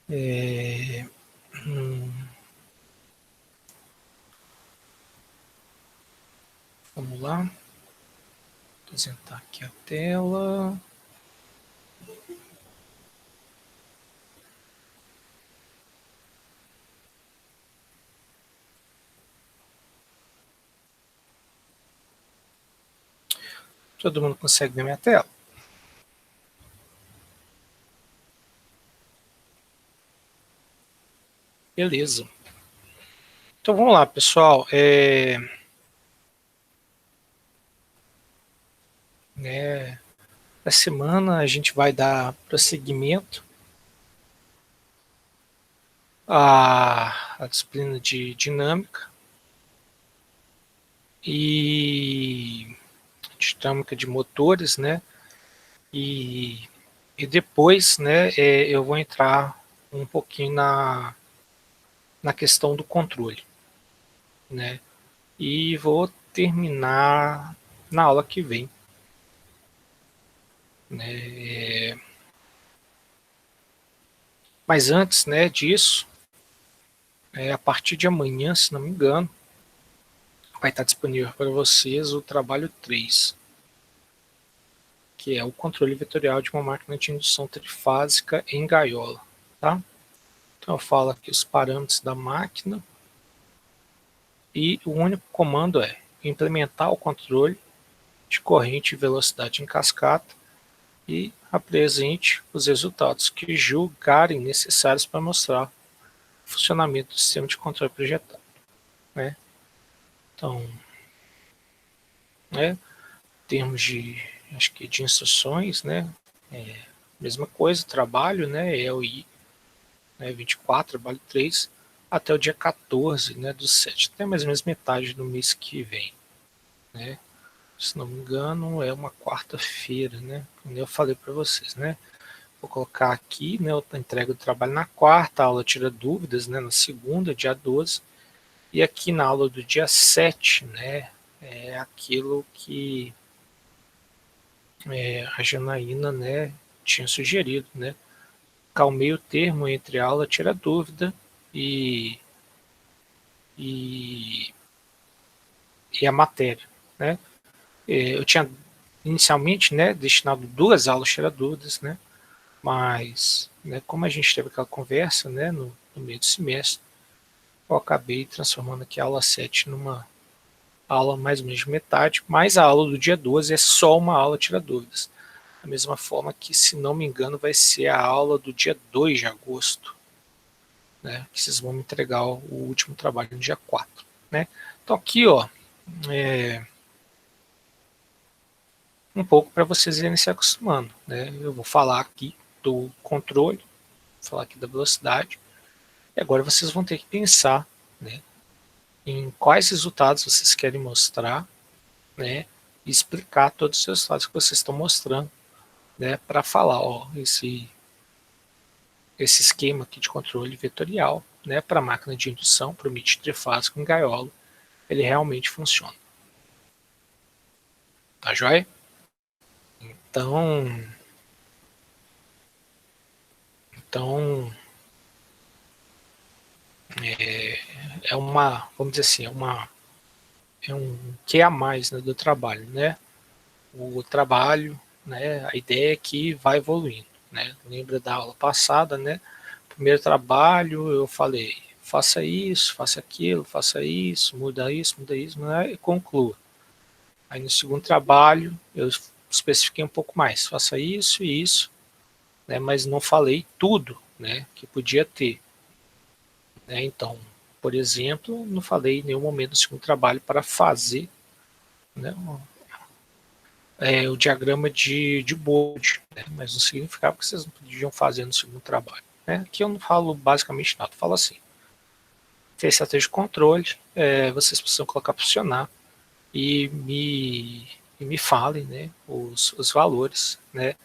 É, vamos lá. Apresentar aqui a tela. Todo mundo consegue ver minha tela? Beleza. Então vamos lá, pessoal. Essa semana a gente vai dar prosseguimento à disciplina de dinâmica e dinâmica de motores, né? E depois, né, eu vou entrar um pouquinho na questão do controle, né? E vou terminar na aula que vem, né? Mas antes, né, disso, a partir de amanhã, se não me engano, vai estar disponível para vocês o trabalho 3, que é o controle vetorial de uma máquina de indução trifásica em gaiola, tá? Então eu falo aqui os parâmetros da máquina e o único comando é implementar o controle de corrente e velocidade em cascata e apresente os resultados que julgarem necessários para mostrar o funcionamento do sistema de controle projetado, né? Então, né, em termos de, acho que de instruções, né, mesma coisa, trabalho, né, é o I, né, 24, trabalho 3, até o dia 14, né, do 7, até mais ou menos metade do mês que vem, né? Se não me engano, é uma quarta-feira, né? Como eu falei para vocês, né? Vou colocar aqui, né, a entrega do trabalho na quarta, a aula tira dúvidas, né, na segunda, dia 12, e aqui na aula do dia 7, né, é aquilo que a Janaína, né, tinha sugerido, né, ficar o meio termo entre a aula tira dúvida e, e, e a matéria, né. Eu tinha inicialmente, né, destinado 2 aulas tira dúvidas, né, mas, né, como a gente teve aquela conversa, né, no meio do semestre, eu acabei transformando aqui a aula 7 numa aula mais ou menos de metade, mas a aula do dia 12 é só uma aula tira dúvidas. Da mesma forma que, se não me engano, vai ser a aula do dia 2 de agosto, né, que vocês vão me entregar o último trabalho no dia 4. Né? Então aqui, ó, é, um pouco para vocês irem se acostumando. Né? Eu vou falar aqui do controle, vou falar aqui da velocidade, e agora vocês vão ter que pensar, né, em quais resultados vocês querem mostrar, né, e explicar todos os resultados que vocês estão mostrando, né, para falar, ó, esse esquema aqui de controle vetorial, né, para máquina de indução, para o MIT trifásico em gaiola, ele realmente funciona. Tá joia? Então é uma, vamos dizer assim, é um que a mais, né, do trabalho, né? O trabalho, né, a ideia é que vai evoluindo, né? Lembra da aula passada, né? Primeiro trabalho eu falei, faça isso, faça aquilo, faça isso, muda isso, né, e conclua. Aí no segundo trabalho eu especifiquei um pouco mais, faça isso e isso, né, mas não falei tudo, né, que podia ter. Né, então, por exemplo, não falei em nenhum momento do segundo trabalho para fazer, né, o diagrama de Bode, né, mas não significava que vocês não podiam fazer no segundo trabalho. Né. Aqui eu não falo basicamente nada, eu falo assim, ter estratégia de controle, vocês precisam colocar para funcionar e me falem, né, os valores, né,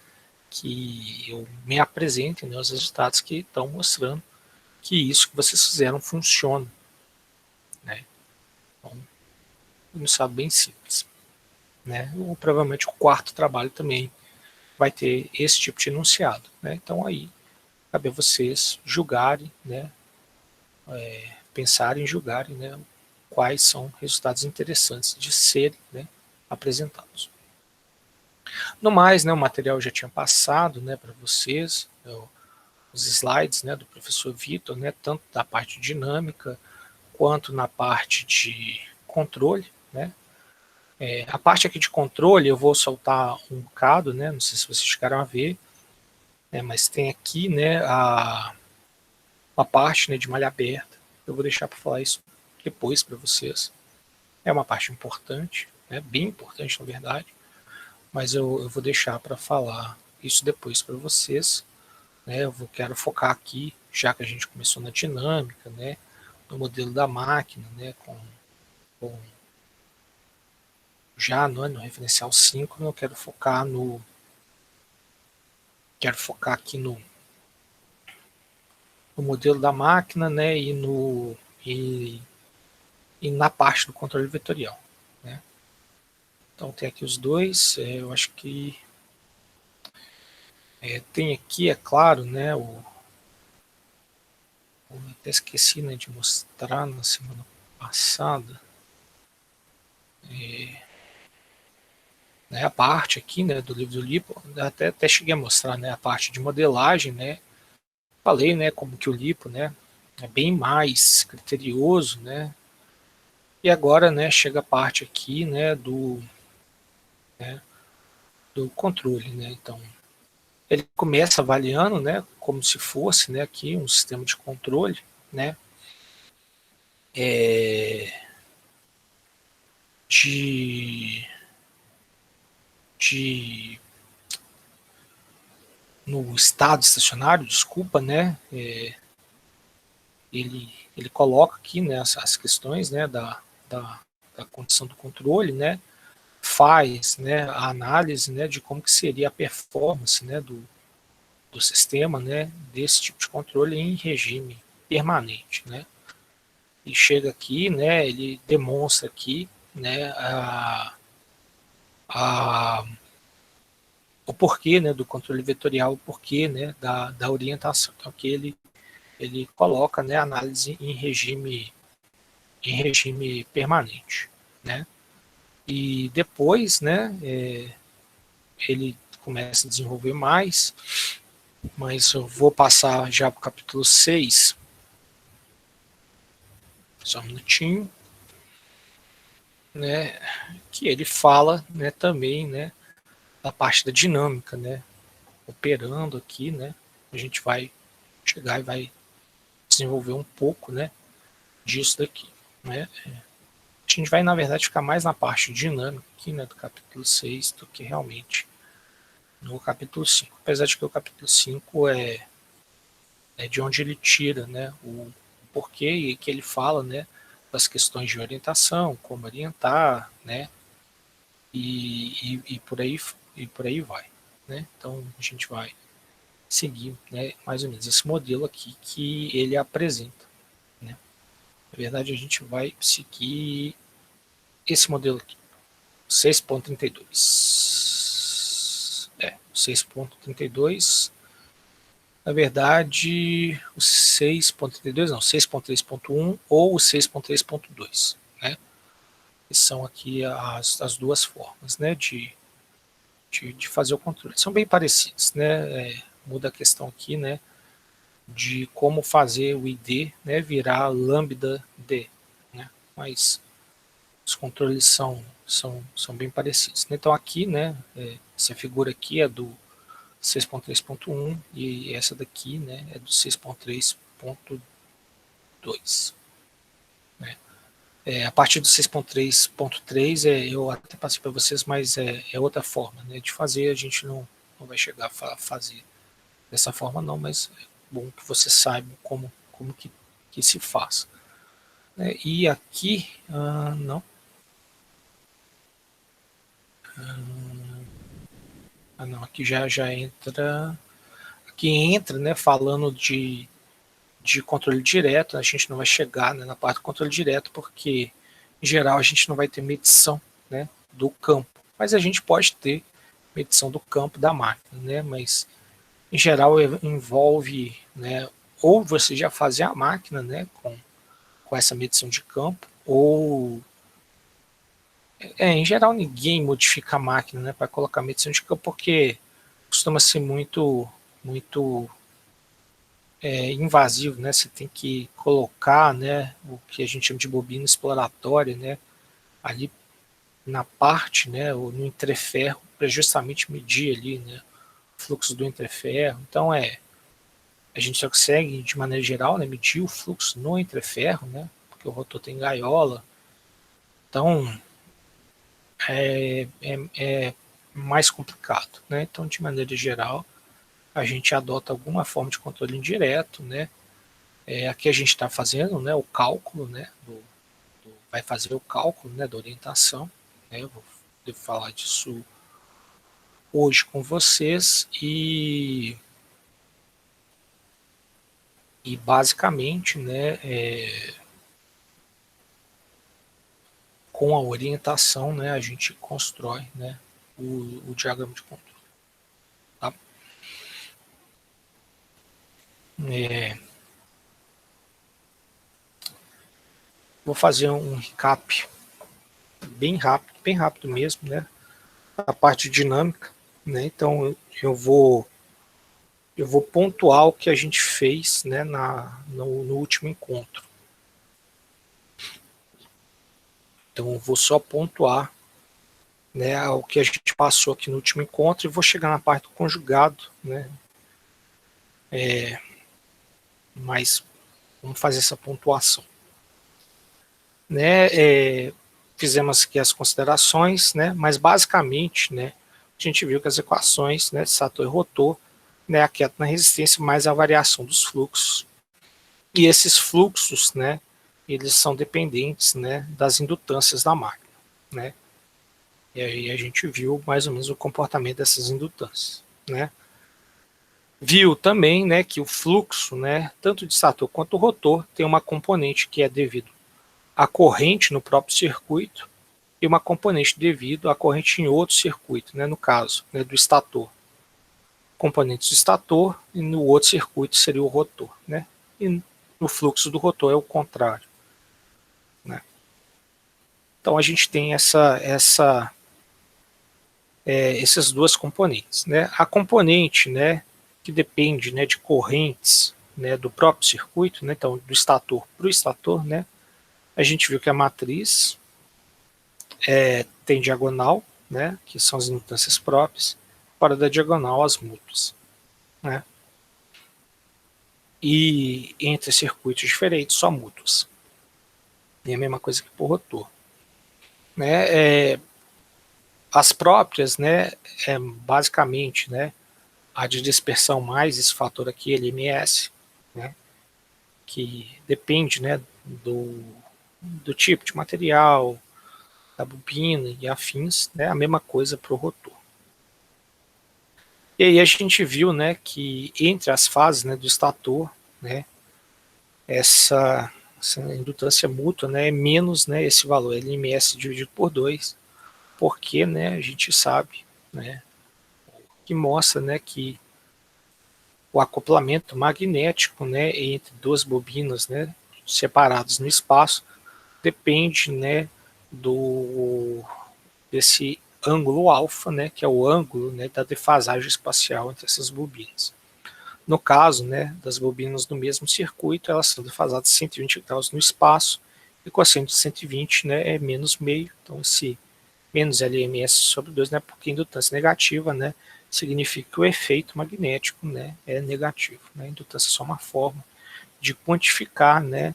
que eu me apresente, né, os resultados que estão mostrando que isso que vocês fizeram funciona. Né. Então, começar bem simples. Né. Ou provavelmente o quarto trabalho também vai ter esse tipo de enunciado. Né. Então aí cabe a vocês julgarem, né, pensarem, julgarem, né, quais são resultados interessantes de serem, né, apresentados. No mais, né, o material já tinha passado, né, para vocês, os slides, né, do professor Vitor, né, tanto da parte dinâmica quanto na parte de controle, né. A parte aqui de controle eu vou soltar um bocado, né, não sei se vocês chegaram a ver, né, mas tem aqui, né, a parte, né, de malha aberta. Eu vou deixar para falar isso depois para vocês. É uma parte importante, né, bem importante na verdade, mas eu vou deixar para falar isso depois para vocês. Né, quero focar aqui, já que a gente começou na dinâmica, né, no modelo da máquina, né, com já no referencial 5, eu quero focar aqui no modelo da máquina, né, e na parte do controle vetorial, né. Então tem aqui os dois, eu acho que tem aqui, é claro, né, eu até esqueci, né, de mostrar na semana passada, né, a parte aqui, né, do livro do Lipo, até cheguei a mostrar, né, a parte de modelagem, né, falei, né, como que o Lipo, né, é bem mais criterioso, né, e agora, né, chega a parte aqui, né, do controle, né, então ele começa avaliando, né, como se fosse, né, aqui um sistema de controle, né, de, de no estado estacionário, desculpa, né, ele coloca aqui, né, as questões, né, da, da condição do controle, né, faz, né, a análise, né, de como que seria a performance, né, do sistema, né, desse tipo de controle em regime permanente, né, e chega aqui, né, ele demonstra aqui, né, a, o porquê, né, do controle vetorial, o porquê, né, da orientação. Então aqui ele coloca, né, a análise em regime permanente, né, e depois, né, ele começa a desenvolver mais, mas eu vou passar já para o capítulo 6, só um minutinho, né, que ele fala, né, também, né, da parte da dinâmica, né, operando aqui, né, a gente vai chegar e vai desenvolver um pouco, né, disso daqui, né. A gente vai, na verdade, ficar mais na parte dinâmica aqui, né, do capítulo 6 do que realmente no capítulo 5. Apesar de que o capítulo 5 é de onde ele tira, né, o porquê e que ele fala, né, das questões de orientação, como orientar, né, e por aí vai, né. Então a gente vai seguir, né, mais ou menos esse modelo aqui que ele apresenta, né. Na verdade a gente vai seguir esse modelo aqui, 6.32. 6.32. Na verdade, o 6.32 não, 6.3.1 ou o 6.3.2, né? Que são aqui as duas formas, né, de fazer o controle. São bem parecidos, né? Muda a questão aqui, né, de como fazer o ID, né, virar lambda D, né? Mas os controles são bem parecidos. Então aqui, né, essa figura aqui é do 6.3.1 e essa daqui, né, é do 6.3.2. Né? A partir do 6.3.3 eu até passei para vocês, mas é outra forma, né, de fazer. A gente não vai chegar a fazer dessa forma não, mas é bom que você saiba como que se faz. Né? E aqui, não. Não, aqui já entra. Aqui entra, né, falando de controle direto. A gente não vai chegar, né, na parte do controle direto, porque em geral a gente não vai ter medição, né, do campo. Mas a gente pode ter medição do campo da máquina, né, mas Em geral, envolve, né, ou você já fazer a máquina, né, com essa medição de campo, ou em geral ninguém modifica a máquina, né, para colocar medição de campo, porque costuma ser muito invasivo, né? Você tem que colocar, né, o que a gente chama de bobina exploratória, né, ali na parte, né, ou no entreferro, para justamente medir ali, né, o fluxo do entreferro. Então a gente só consegue, de maneira geral, né, medir o fluxo no entreferro, né, porque o rotor tem gaiola. Então é mais complicado, né? Então, de maneira geral, a gente adota alguma forma de controle indireto, né? Aqui a gente está fazendo, né, o cálculo, né, vai fazer o cálculo, né, da orientação, né? Eu devo falar disso hoje com vocês e basicamente, né, com a orientação, né, a gente constrói, né, o diagrama de controle. Tá? Vou fazer um recap bem rápido mesmo, né, a parte dinâmica, né? Então eu vou pontuar o que a gente fez, né, no último encontro. Então eu vou só pontuar, né, o que a gente passou aqui no último encontro e vou chegar na parte do conjugado, né? Mas vamos fazer essa pontuação, né? Fizemos aqui as considerações, né? Mas basicamente, né, a gente viu que as equações, né, de Sator e rotor, né, a queda na resistência mais a variação dos fluxos. E esses fluxos, né, eles são dependentes, né, das indutâncias da máquina, né? E aí a gente viu mais ou menos o comportamento dessas indutâncias, né? Viu também, né, que o fluxo, né, tanto de stator quanto rotor, tem uma componente que é devido à corrente no próprio circuito e uma componente devido à corrente em outro circuito, né, no caso, né, do stator. Componentes do stator e no outro circuito seria o rotor, né? E no fluxo do rotor é o contrário, né? Então a gente tem essas duas componentes, né? A componente, né, que depende, né, de correntes, né, do próprio circuito, né, então do estator para o estator, né? A gente viu que a matriz tem diagonal, né, que são as indutâncias próprias, fora da diagonal as mútuas, né? E entre circuitos diferentes só mútuas. E a mesma coisa que por rotor, né? As próprias, né, basicamente, né, a de dispersão mais esse fator aqui, LMS, né, que depende, né, do tipo de material, da bobina e afins, né, a mesma coisa para o rotor. E aí a gente viu, né, que entre as fases, né, do estator, né, essa indutância mútua, né, é menos, né, esse valor LMS dividido por 2, porque, né, a gente sabe, né, que mostra, né, que o acoplamento magnético, né, entre duas bobinas, né, separadas no espaço depende, né, desse ângulo alfa, né, que é o ângulo, né, da defasagem espacial entre essas bobinas. No caso, né, das bobinas do mesmo circuito, elas são defasadas 120 graus no espaço e cosseno de 120, né, é menos meio. Então esse menos LMS sobre 2, né, porque indutância negativa, né, significa que o efeito magnético, né, é negativo. Né? A indutância é só uma forma de quantificar, né,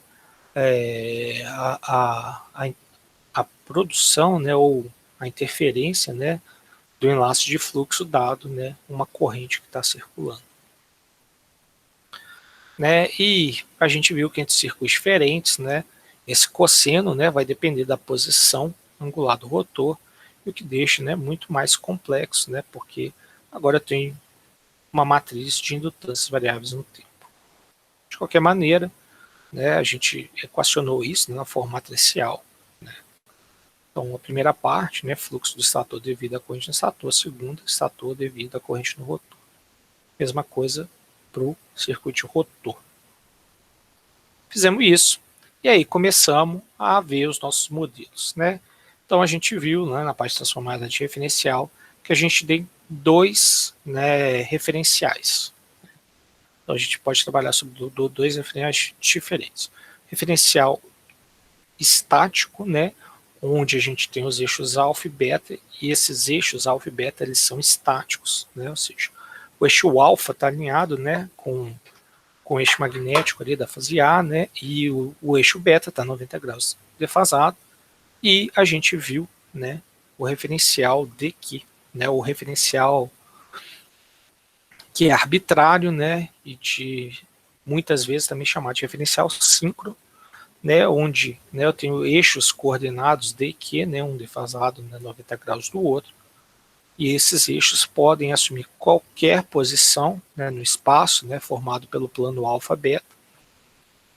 a produção, né, ou a interferência, né, do enlace de fluxo dado, né, uma corrente que está circulando. Né, e a gente viu que entre circuitos diferentes, né, esse cosseno, né, vai depender da posição angular do rotor, o que deixa, né, muito mais complexo, né, porque agora tem uma matriz de indutâncias variáveis no tempo. De qualquer maneira, né, a gente equacionou isso, né, na forma matricial. Né. Então, a primeira parte, né, fluxo do estator devido à corrente no estator, a segunda, estator devido à corrente no rotor. Mesma coisa para o circuito rotor. Fizemos isso, e aí começamos a ver os nossos modelos, né? Então a gente viu, né, na parte transformada de referencial que a gente tem dois, né, referenciais. Então a gente pode trabalhar sobre dois referenciais diferentes. Referencial estático, né, onde a gente tem os eixos alfa e beta, e esses eixos alfa e beta eles são estáticos, né? Ou seja, o eixo alfa está alinhado, né, com o eixo magnético ali da fase A, né, e o eixo beta está 90 graus defasado, e a gente viu, né, o referencial de que, né, o referencial que é arbitrário, né, e de muitas vezes também chamado de referencial síncrono, né, onde, né, eu tenho eixos coordenados de que, né, um defasado, né, 90 graus do outro, e esses eixos podem assumir qualquer posição, né, no espaço, né, formado pelo plano alfa-beta,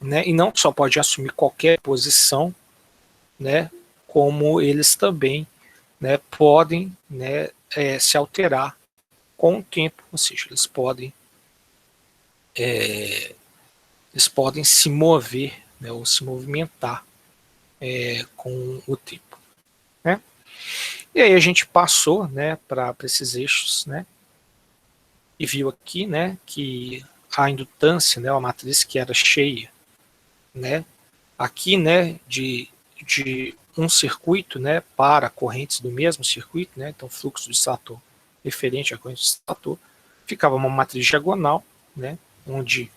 né, e não só pode assumir qualquer posição, né, como eles também, né, podem, né, se alterar com o tempo, ou seja, eles podem se mover, né, ou se movimentar com o tempo, né? E aí a gente passou, né, para esses eixos, né, e viu aqui, né, que a indutância, né, a matriz que era cheia, né, aqui, né, de um circuito, né, para correntes do mesmo circuito, né, então fluxo do estator referente à corrente do estator, ficava uma matriz diagonal, né, onde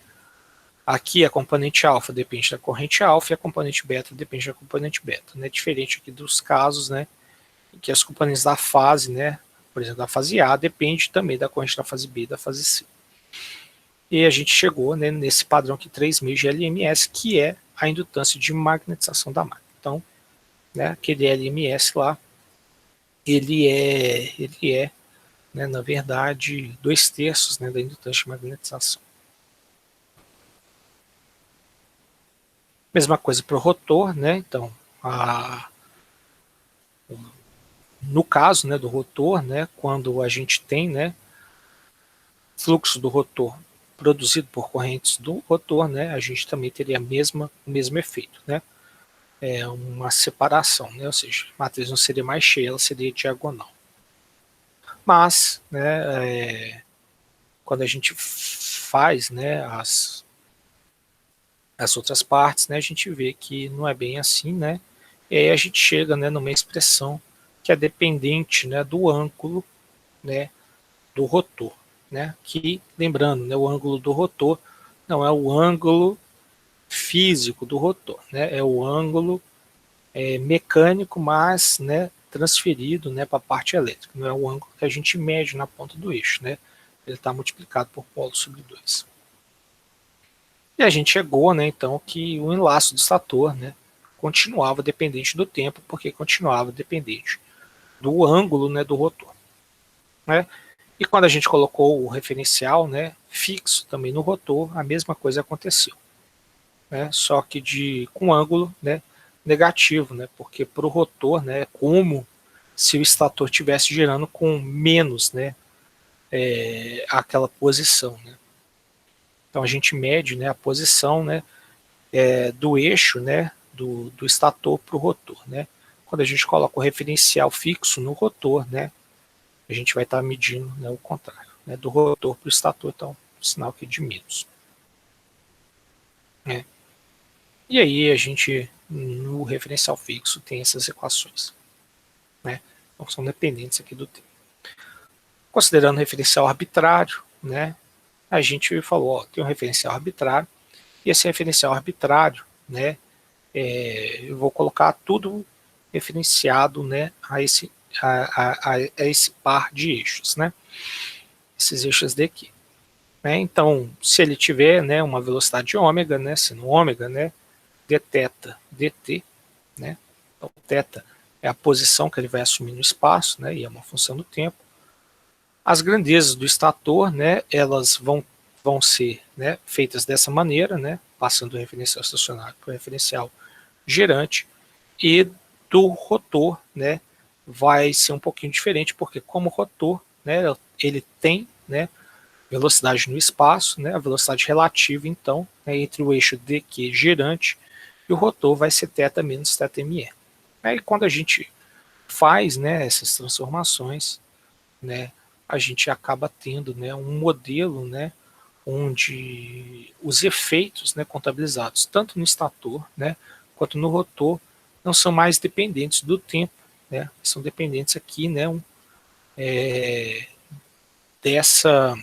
aqui a componente alfa depende da corrente alfa e a componente beta depende da componente beta, né, diferente aqui dos casos, né, em que as componentes da fase, né, por exemplo, da fase A, depende também da corrente da fase B e da fase C. E a gente chegou, né, nesse padrão aqui 3000 de LMS, que é a indutância de magnetização da máquina. Então, né, aquele LMS lá, ele é, né, na verdade, 2/3, né, da indutância de magnetização. Mesma coisa para o rotor, né, então, no caso, né, do rotor, né, quando a gente tem, né, fluxo do rotor produzido por correntes do rotor, né, a gente também teria o mesmo efeito, né, uma separação, né, ou seja, a matriz não seria mais cheia, ela seria diagonal. Mas, né, quando a gente faz, né, as outras partes, né, a gente vê que não é bem assim, né, e aí a gente chega, né, numa expressão que é dependente, né, do ângulo, né, do rotor, né, que, lembrando, né, o ângulo do rotor não é o ângulo físico do rotor, né, é o ângulo mecânico, mas, né, transferido, né, para a parte elétrica, não é o ângulo que a gente mede na ponta do eixo, né, ele está multiplicado por π sobre 2. E a gente chegou, né, então, que o enlace do estator, né, continuava dependente do tempo, porque continuava dependente do ângulo, né, do rotor, né. E quando a gente colocou o referencial, né, fixo também no rotor, a mesma coisa aconteceu, né, só que com ângulo, né, negativo, né, porque para o rotor, né, é como se o estator estivesse girando com menos, né, aquela posição, né. Então a gente mede, né, a posição, né, do eixo, né, do estator para o rotor, né. Quando a gente coloca o referencial fixo no rotor, né, a gente vai estar medindo, né, o contrário, né, do rotor para o estator, então sinal aqui de menos, né. E aí a gente, no referencial fixo, tem essas equações, né, então são dependentes aqui do tempo. Considerando o referencial arbitrário, né, a gente falou, ó, tem um referencial arbitrário, e esse referencial arbitrário, né, eu vou colocar tudo referenciado, né, a esse par de eixos, né, esses eixos daqui. Né, então, se ele tiver, né, uma velocidade de ômega, né, sendo ômega, né, dθ dt, né, então θ é a posição que ele vai assumir no espaço, né, e é uma função do tempo. As grandezas do estator, né, elas vão ser, né, feitas dessa maneira, né, passando do referencial estacionário para o referencial girante, e do rotor, né, vai ser um pouquinho diferente, porque como rotor, né, ele tem, né, velocidade no espaço, né, a velocidade relativa, então, né, entre o eixo dq girante e o rotor vai ser θ menos θme. Aí quando a gente faz, né, essas transformações, né, a gente acaba tendo, né, um modelo, né, onde os efeitos, né, contabilizados tanto no estator, né, quanto no rotor não são mais dependentes do tempo, né, são dependentes aqui, né, dessa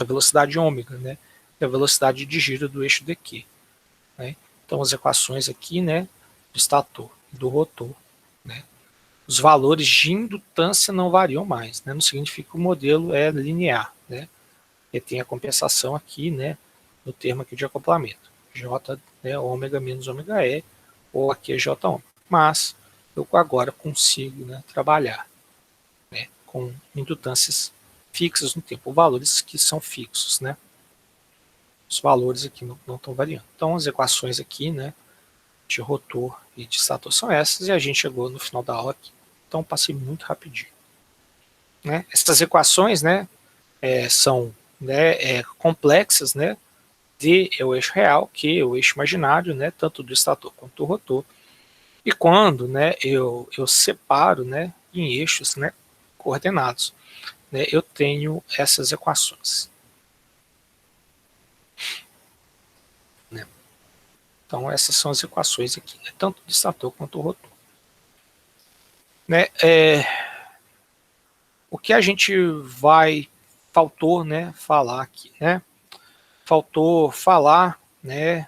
velocidade ômega, né, da velocidade de giro do eixo dq. Né. Então as equações aqui, né, do estator e do rotor, né, os valores de indutância não variam mais, né, não significa que o modelo é linear, né, e tem a compensação aqui, né, no termo aqui de acoplamento, J, né, ômega menos ômega E, ou aqui é J ômega. Mas eu agora consigo, né, trabalhar, né, com indutâncias fixas no tempo, valores que são fixos, né, os valores aqui não estão variando. Então as equações aqui, né, de rotor e de estator são essas, e a gente chegou no final da aula aqui. Então passei muito rapidinho. Né? Essas equações, né, são, né, complexas, né, D é o eixo real, Q é o eixo imaginário, né, tanto do estator quanto do rotor. E quando, né, eu separo, né, em eixos, né, coordenados, né, eu tenho essas equações. Né? Então essas são as equações aqui, né, tanto do estator quanto do rotor. Né, o que a gente faltou, né, falar aqui, né? Faltou falar, né,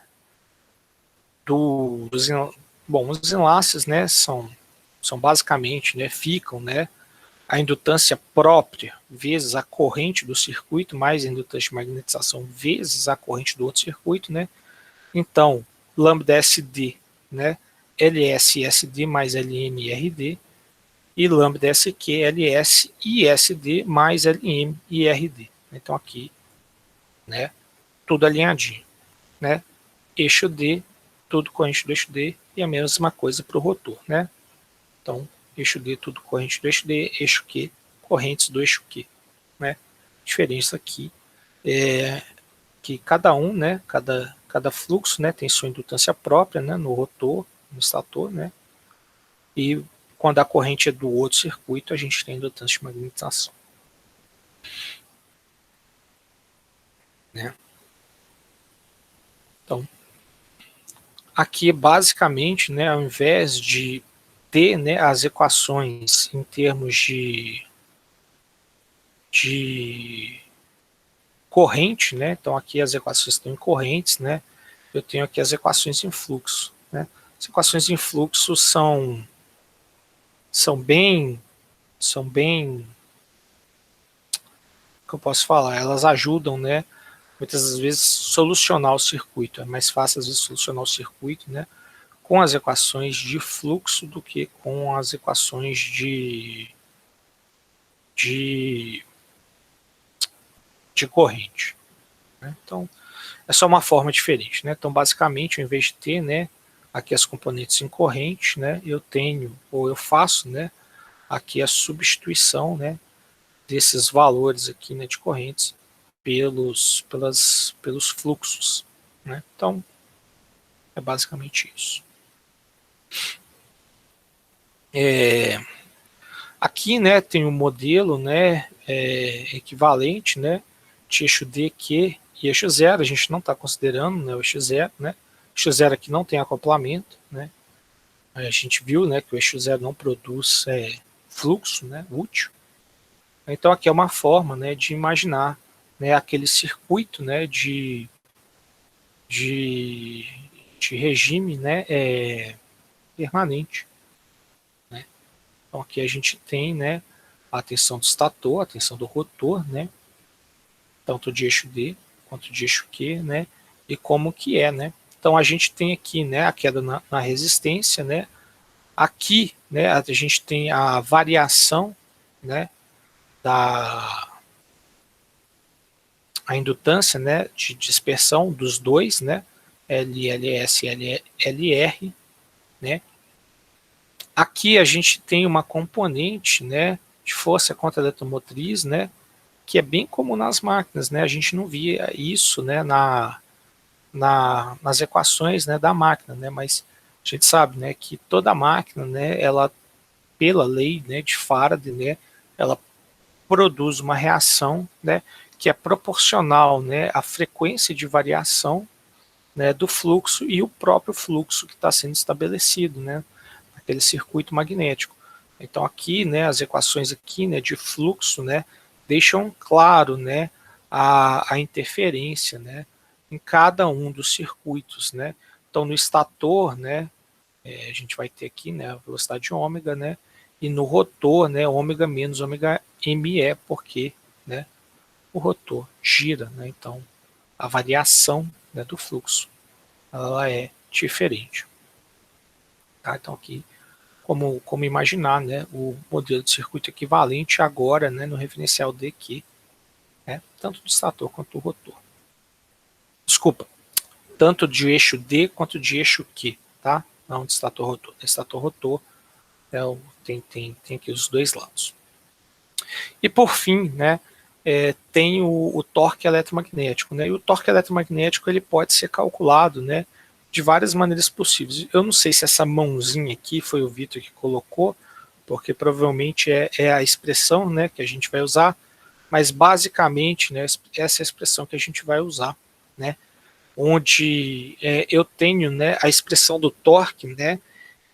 bom, os enlaces, né, são basicamente, né, ficam, né, a indutância própria vezes a corrente do circuito, mais a indutância de magnetização vezes a corrente do outro circuito, né? Então, lambda SD, né, LS SD mais LM IRD, e lambda SQ, LS ISD mais LM IRD. Então aqui, né, tudo alinhadinho, né? Eixo D, tudo corrente do eixo D, e a mesma coisa para o rotor, né? Então, eixo D, tudo corrente do eixo D, eixo Q, correntes do eixo Q, né? A diferença aqui é que cada um, né, cada fluxo, né, tem sua indutância própria, né, no rotor, no estator, né? E quando a corrente é do outro circuito, a gente tem indutância de magnetização. Né? Então, aqui basicamente, né, ao invés de ter, né, as equações em termos de corrente, né, então aqui as equações estão em correntes, né, eu tenho aqui as equações em fluxo. Né? As equações em fluxo são bem, que eu posso falar, elas ajudam, né, muitas das vezes solucionar o circuito, é mais fácil às vezes solucionar o circuito, né, com as equações de fluxo do que com as equações de corrente. Né? Então, é só uma forma diferente. Né? Então, basicamente, ao invés de ter, né, aqui as componentes em corrente, né, eu tenho, ou eu faço, né, aqui a substituição, né, desses valores aqui, né, de correntes pelos fluxos. Né? Então, é basicamente isso. Aqui, né, tem um modelo, né, equivalente, né, de eixo D, Q e eixo zero. A gente não está considerando, né, o eixo zero, né. O eixo zero aqui não tem acoplamento, né. A gente viu, né, que o eixo zero não produz fluxo, né, útil. Então aqui é uma forma, né, de imaginar, né, aquele circuito, né, de regime, né, permanente. Né? Então aqui a gente tem, né, a tensão do estator, a tensão do rotor, né, tanto de eixo D quanto de eixo Q, né, e como que é, né. Então a gente tem aqui, né, a queda na resistência, né. Aqui, né, a gente tem a variação, né, a indutância, né, de dispersão dos dois, né, LLS e LR, né. Aqui a gente tem uma componente, né, de força contra eletromotriz, né, que é bem comum nas máquinas, né? A gente não via isso, né, nas equações, né, da máquina, né? Mas a gente sabe, né, que toda máquina, né, ela, pela lei, né, de Faraday, né, ela produz uma reação, né, que é proporcional, né, à frequência de variação, né, do fluxo e o próprio fluxo que está sendo estabelecido, né, naquele circuito magnético. Então aqui, né, as equações aqui, né, de fluxo, né, deixam claro, né, a interferência, né, em cada um dos circuitos, né. Então no estator, né, a gente vai ter aqui, né, a velocidade ômega, né, e no rotor, né, ômega menos ômega ME, porque, né, o rotor gira, né, então a variação, né, do fluxo ela é diferente. Tá? Então aqui, como imaginar, né, o modelo de circuito equivalente agora, né, no referencial DQ, né, tanto do estator quanto do rotor. Desculpa, tanto de eixo D quanto de eixo Q, tá? Não de estator-rotor. Estator-rotor tem aqui os dois lados. E por fim, né, tem o torque eletromagnético, né? E o torque eletromagnético ele pode ser calculado, né, de várias maneiras possíveis. Eu não sei se essa mãozinha aqui foi o Vitor que colocou, porque provavelmente é a expressão, né, que a gente vai usar, mas basicamente, né, essa é a expressão que a gente vai usar, né, onde eu tenho, né, a expressão do torque, né,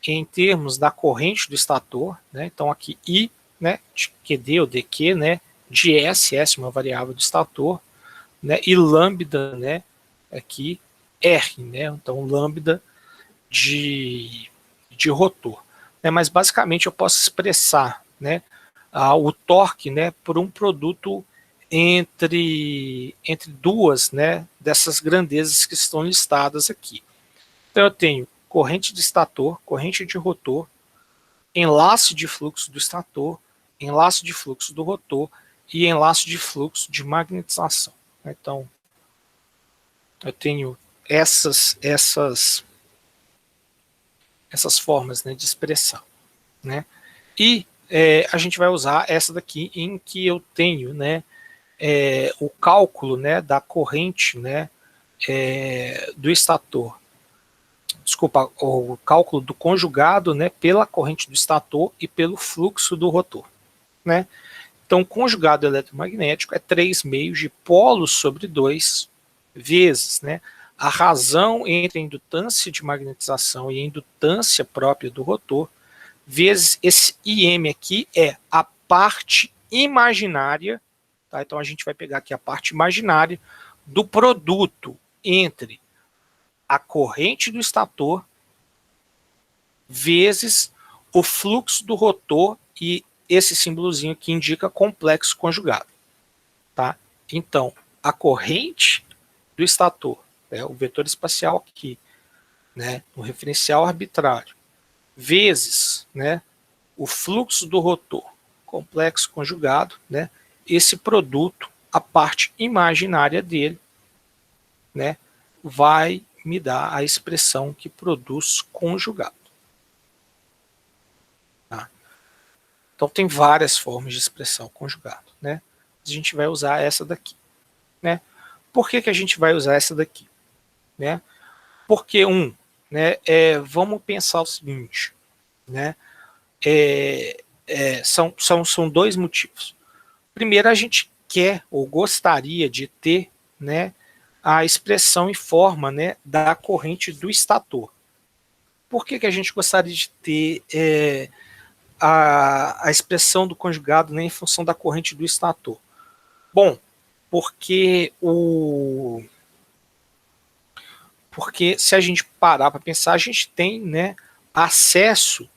em termos da corrente do estator, né, então aqui I, né, de QD ou DQ, né, de S é uma variável do estator, né, e lambda, né, aqui R, né, então lambda de rotor. Né, mas basicamente eu posso expressar, né, o torque, né, por um produto entre duas, né, dessas grandezas que estão listadas aqui. Então eu tenho corrente de estator, corrente de rotor, enlace de fluxo do estator, enlace de fluxo do rotor e enlace de fluxo de magnetização. Então eu tenho essas formas, né, de expressão, né? E a gente vai usar essa daqui em que eu tenho, né, o cálculo, né, da corrente, né, do estator. Desculpa, o cálculo do conjugado, né, pela corrente do estator e pelo fluxo do rotor, né? Então, o conjugado eletromagnético é 3 meios de polo sobre 2 vezes, né, a razão entre a indutância de magnetização e a indutância própria do rotor, vezes esse IM aqui é a parte imaginária, tá? Então a gente vai pegar aqui a parte imaginária do produto entre a corrente do estator vezes o fluxo do rotor e esse símbolozinho que indica complexo conjugado, tá? Então, a corrente do estator, né, o vetor espacial aqui, né, no referencial arbitrário, vezes, né, o fluxo do rotor, complexo conjugado, né, esse produto, a parte imaginária dele, né, vai me dar a expressão que produz conjugado. Tá? Então tem várias formas de expressão conjugado, né? A gente vai usar essa daqui, né? Por que a gente vai usar essa daqui, né? Porque né, vamos pensar o seguinte, né? São dois motivos. Primeiro, a gente quer ou gostaria de ter, né, a expressão e forma, né, da corrente do estator. Por que a gente gostaria de ter a expressão do conjugado, né, em função da corrente do estator? Bom, porque se a gente parar para pensar, a gente tem, né, acesso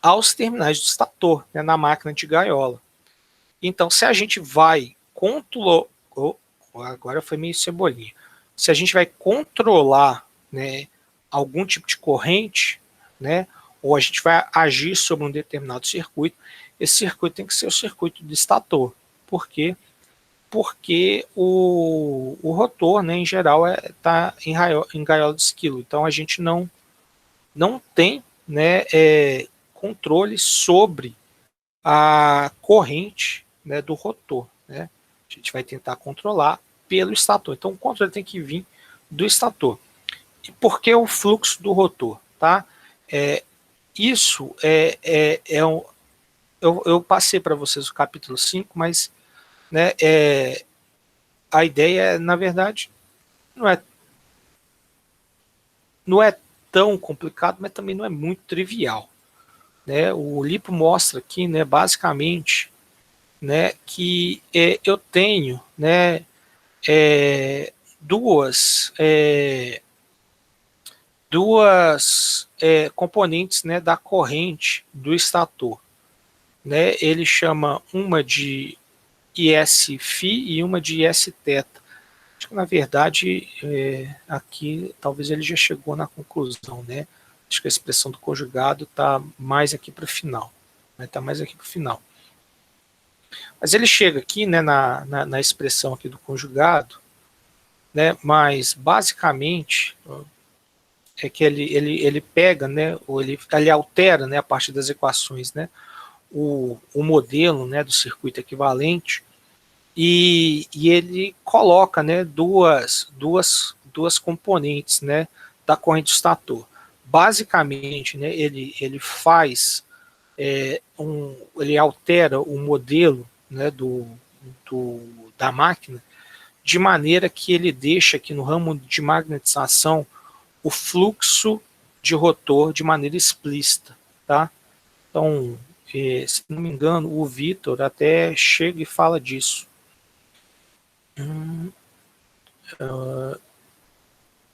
aos terminais do estator, né, na máquina de gaiola. Então, se a gente vai controlar, agora foi meio cebolinha, se a gente vai controlar, né, algum tipo de corrente, né, ou a gente vai agir sobre um determinado circuito, esse circuito tem que ser o circuito do estator. Por quê? Porque o rotor, né, em geral, está em gaiola de esquilo. Então a gente não tem, né, controle sobre a corrente, né, do rotor, né? A gente vai tentar controlar pelo estator. Então o controle tem que vir do estator. E por que o fluxo do rotor? Tá? Isso eu passei para vocês o capítulo 5, mas né, a ideia, na verdade, não é tão complicado, mas também não é muito trivial. Né? O Lipo mostra aqui, né, basicamente, né, que eu tenho, né, duas componentes, né, da corrente do estator. Né? Ele chama uma de IS-Φ e uma de IS-θ. Acho que, na verdade, aqui talvez ele já chegou na conclusão, né? Acho que a expressão do conjugado está mais aqui para o final. Está mais aqui para o final. Mas ele chega aqui, né, na expressão aqui do conjugado, né, mas basicamente é que ele pega, né, ou ele altera, né, a partir das equações, né, o modelo, né, do circuito equivalente, e ele coloca, né, duas componentes, né, da corrente do estator. Basicamente, né, ele faz ele altera o modelo, né, da máquina, de maneira que ele deixa aqui no ramo de magnetização o fluxo de rotor de maneira explícita. Tá? Então, se não me engano, o Vitor até chega e fala disso.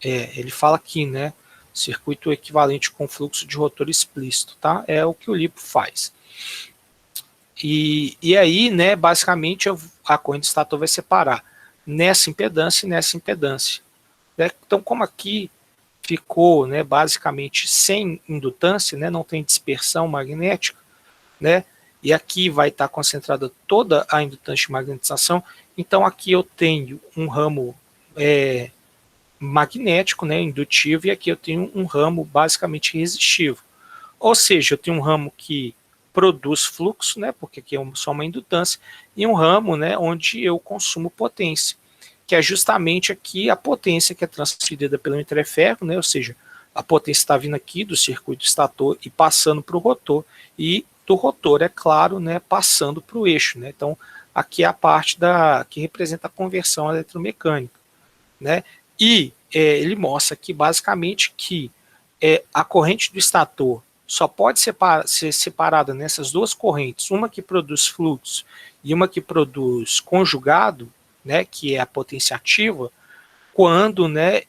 Ele fala aqui, né? Circuito equivalente com fluxo de rotor explícito, tá? É o que o LiPo faz. E aí, né, basicamente, a corrente do estator vai separar nessa impedância e nessa impedância. Né? Então, como aqui ficou, né, basicamente sem indutância, né, não tem dispersão magnética, né, e aqui vai estar concentrada toda a indutância de magnetização, então aqui eu tenho um ramo magnético, né, indutivo, e aqui eu tenho um ramo basicamente resistivo. Ou seja, eu tenho um ramo que produz fluxo, né, porque aqui é só uma indutância, e um ramo, né, onde eu consumo potência, que é justamente aqui a potência que é transferida pelo interferro, né, ou seja, a potência está vindo aqui do circuito estator e passando para o rotor, e do rotor, é claro, né, passando para o eixo. Né, então, aqui é a parte que representa a conversão eletromecânica. Né, e ele mostra aqui basicamente que a corrente do estator só pode ser separada nessas duas correntes, uma que produz fluxo e uma que produz conjugado, né, que é a potência ativa, quando, né,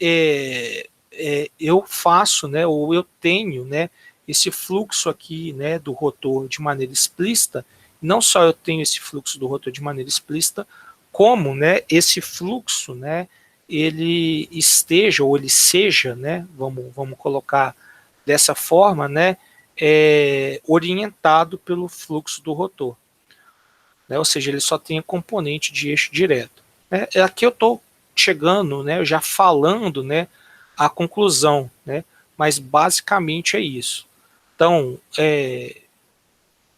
eu faço, né, ou eu tenho, né, esse fluxo aqui, né, do rotor de maneira explícita. Não só eu tenho esse fluxo do rotor de maneira explícita, como, né, esse fluxo, né, ele esteja, ou ele seja, né, vamos colocar dessa forma, né, orientado pelo fluxo do rotor. Né, ou seja, ele só tem a componente de eixo direto. Né. Aqui eu estou chegando, né, já falando, né, a conclusão, né, mas basicamente é isso. Então,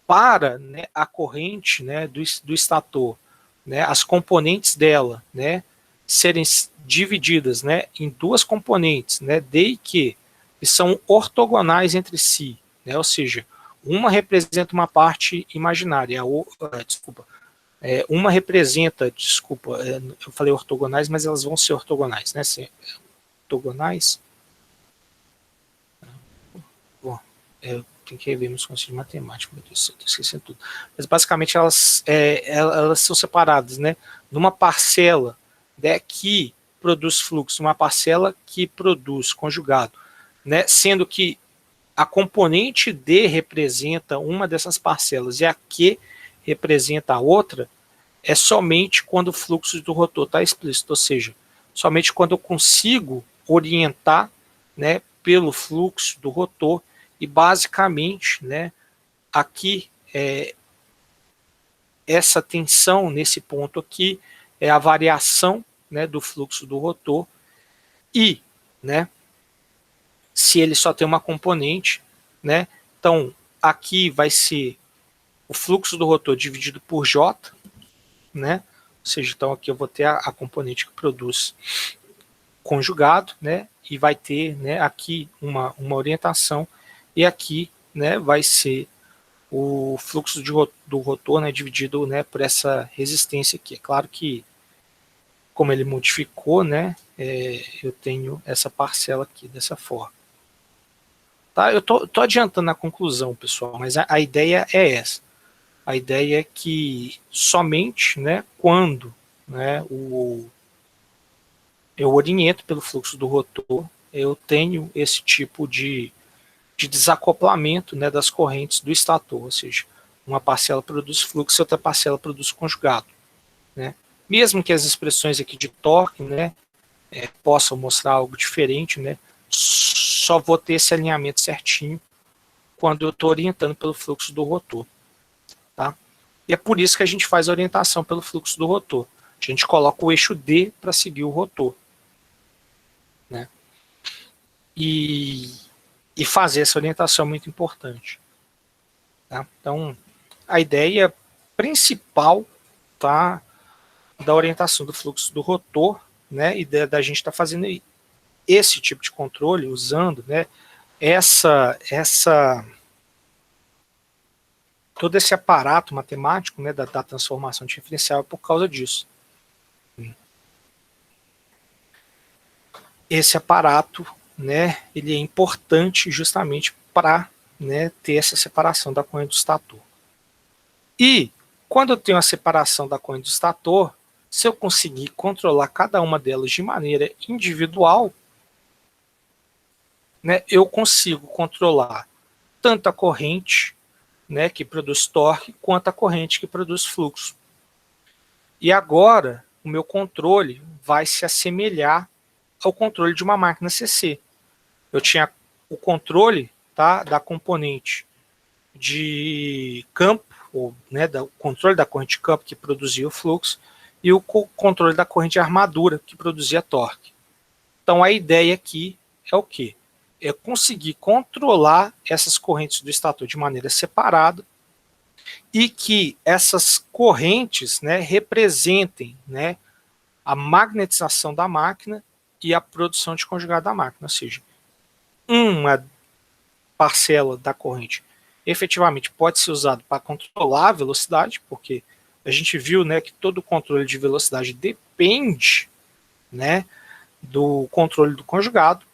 para, né, a corrente, né, do estator, né, as componentes dela, né, serem divididas, né, em duas componentes, né, D e Q, que são ortogonais entre si, né, ou seja, uma representa uma parte imaginária, uma representa, eu falei ortogonais, mas elas vão ser ortogonais, né, ortogonais. Bom, eu tenho que rever meus conceitos de matemática, meu Deus, estou esquecendo tudo. Mas basicamente elas são separadas, né, numa parcela, né, que produz fluxo, uma parcela que produz conjugado, né, sendo que a componente D representa uma dessas parcelas e a Q representa a outra, é somente quando o fluxo do rotor está explícito, ou seja, somente quando eu consigo orientar, né, pelo fluxo do rotor, e basicamente, né, aqui essa tensão nesse ponto aqui é a variação, né, do fluxo do rotor, e, né, se ele só tem uma componente, né, então aqui vai ser o fluxo do rotor dividido por J, né, Ou seja, então aqui eu vou ter a componente que produz conjugado, né, e vai ter, né, aqui uma orientação, e aqui, né, vai ser o fluxo do rotor, né, dividido, né, por essa resistência aqui. É claro que, como ele modificou, né, eu tenho essa parcela aqui dessa forma. Tá? Eu tô adiantando a conclusão, pessoal, mas a ideia é essa. A ideia é que somente, né, quando, né, eu oriento pelo fluxo do rotor, eu tenho esse tipo de desacoplamento, né, das correntes do estator, ou seja, uma parcela produz fluxo e outra parcela produz conjugado. Né? Mesmo que as expressões aqui de torque, né, possam mostrar algo diferente, né, só vou ter esse alinhamento certinho quando eu estou orientando pelo fluxo do rotor. Tá? E é por isso que a gente faz a orientação pelo fluxo do rotor. A gente coloca o eixo D para seguir o rotor. Né? E fazer essa orientação é muito importante. Tá? Então, a ideia principal, tá, da orientação do fluxo do rotor, né, e da gente estar fazendo esse tipo de controle, usando, né, todo esse aparato matemático, né, da transformação diferencial por causa disso. Esse aparato, né, ele é importante justamente para, né, ter essa separação da corrente do estator. E quando eu tenho a separação da corrente do estator, se eu conseguir controlar cada uma delas de maneira individual, né, eu consigo controlar tanto a corrente, né, que produz torque, quanto a corrente que produz fluxo. E agora, o meu controle vai se assemelhar ao controle de uma máquina CC. Eu tinha o controle, tá, da componente de campo, ou, né, o controle da corrente de campo que produzia o fluxo, e o controle da corrente de armadura que produzia torque. Então a ideia aqui é o quê? É conseguir controlar essas correntes do estator de maneira separada e que essas correntes, né, representem, né, a magnetização da máquina e a produção de conjugado da máquina, ou seja, uma parcela da corrente efetivamente pode ser usado para controlar a velocidade, porque a gente viu, né, que todo controle de velocidade depende, né, do controle do conjugado,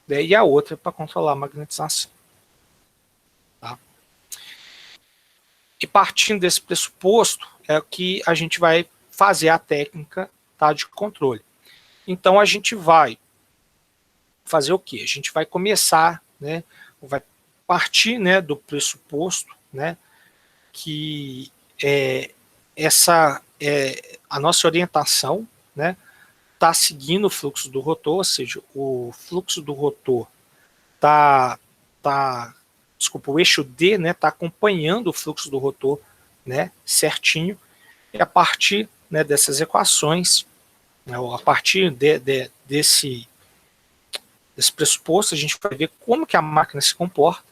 né, e a outra é para controlar a magnetização. Tá? E partindo desse pressuposto é que a gente vai fazer a técnica, tá, de controle. Então a gente vai fazer o quê? A gente vai começar, né, vai partir, né, do pressuposto, né, que a nossa orientação, né, está seguindo o fluxo do rotor, ou seja, o fluxo do rotor desculpa, o eixo D, né, está acompanhando o fluxo do rotor, né, certinho, e a partir, né, dessas equações, né, a partir desse pressuposto, a gente vai ver como que a máquina se comporta,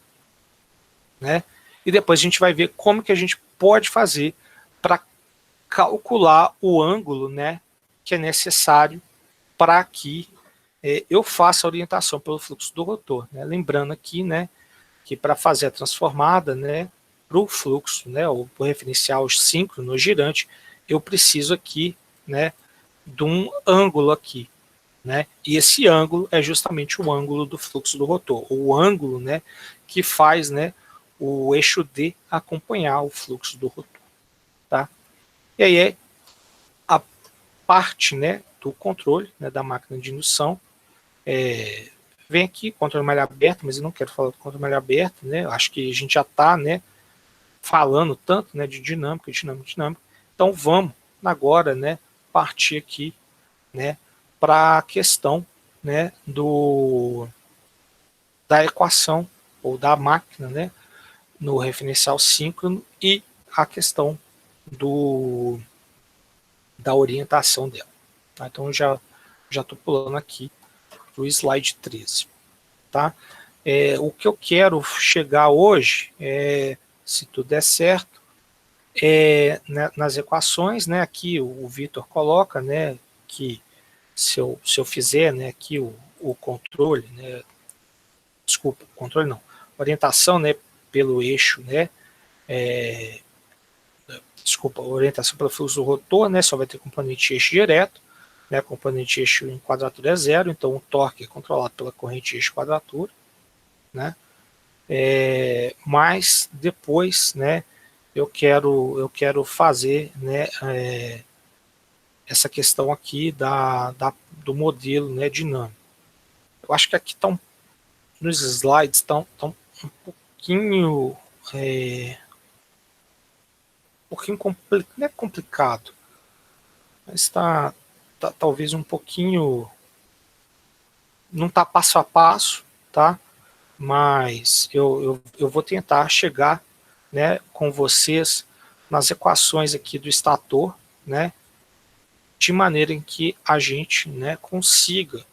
né, e depois a gente vai ver como que a gente pode fazer para calcular o ângulo, né, que é necessário para que eu faça a orientação pelo fluxo do rotor. Né? Lembrando aqui, né, que para fazer a transformada, né, para o fluxo, né, ou para o referencial síncrono girante, eu preciso aqui, né, de um ângulo aqui. Né? E esse ângulo é justamente o ângulo do fluxo do rotor, o ângulo, né, que faz, né, o eixo D acompanhar o fluxo do rotor. Tá? E aí é a parte, né, do controle, né, da máquina de indução. Vem aqui, controle malha aberta, mas eu não quero falar do controle malha aberta, né? Acho que a gente já está, né, falando tanto, né, de dinâmica. Então vamos agora, né, partir aqui, né, para a questão, né, da equação ou da máquina, né, no referencial síncrono e a questão da orientação dela. Tá? Então já estou pulando aqui para o slide 13. Tá? O que eu quero chegar hoje, se tudo der certo, nas equações, né, aqui o Vitor coloca, né, que se eu fizer, né, aqui o controle, né, desculpa, controle não, orientação, né, pelo eixo, né, orientação pelo fluxo do rotor, né, só vai ter componente eixo direto, né, componente eixo em quadratura é zero, então o torque é controlado pela corrente eixo quadratura, né, mas depois, né, eu quero fazer, né, essa questão aqui do modelo, né, dinâmico. Eu acho que aqui nos slides estão um pouquinho, não é complicado, mas está talvez um pouquinho, não está passo a passo, tá? Mas eu vou tentar chegar, né, com vocês nas equações aqui do estator, né, de maneira em que a gente, né, consiga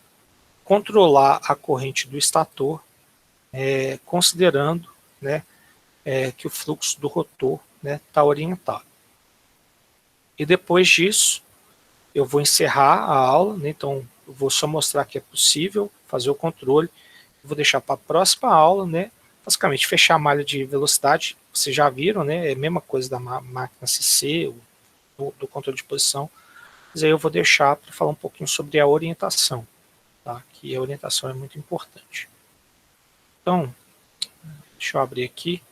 controlar a corrente do estator, considerando, né, que o fluxo do rotor está, né, orientado. E depois disso, eu vou encerrar a aula, né, então eu vou só mostrar que é possível fazer o controle, vou deixar para a próxima aula, né, basicamente fechar a malha de velocidade, vocês já viram, né, é a mesma coisa da máquina CC, do controle de posição, mas aí eu vou deixar para falar um pouquinho sobre a orientação, tá, que a orientação é muito importante. Então, deixa eu abrir aqui,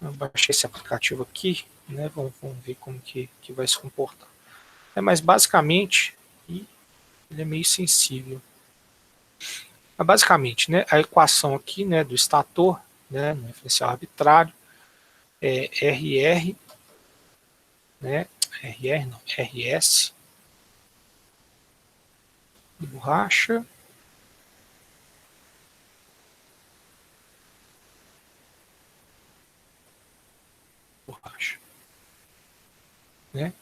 eu baixei esse aplicativo aqui, né, vamos ver como que vai se comportar. Mas basicamente, ele é meio sensível. Mas basicamente, né, a equação aqui, né, do estator, né, no referencial arbitrário, é RR, né, RR não, RS, de borracha, né,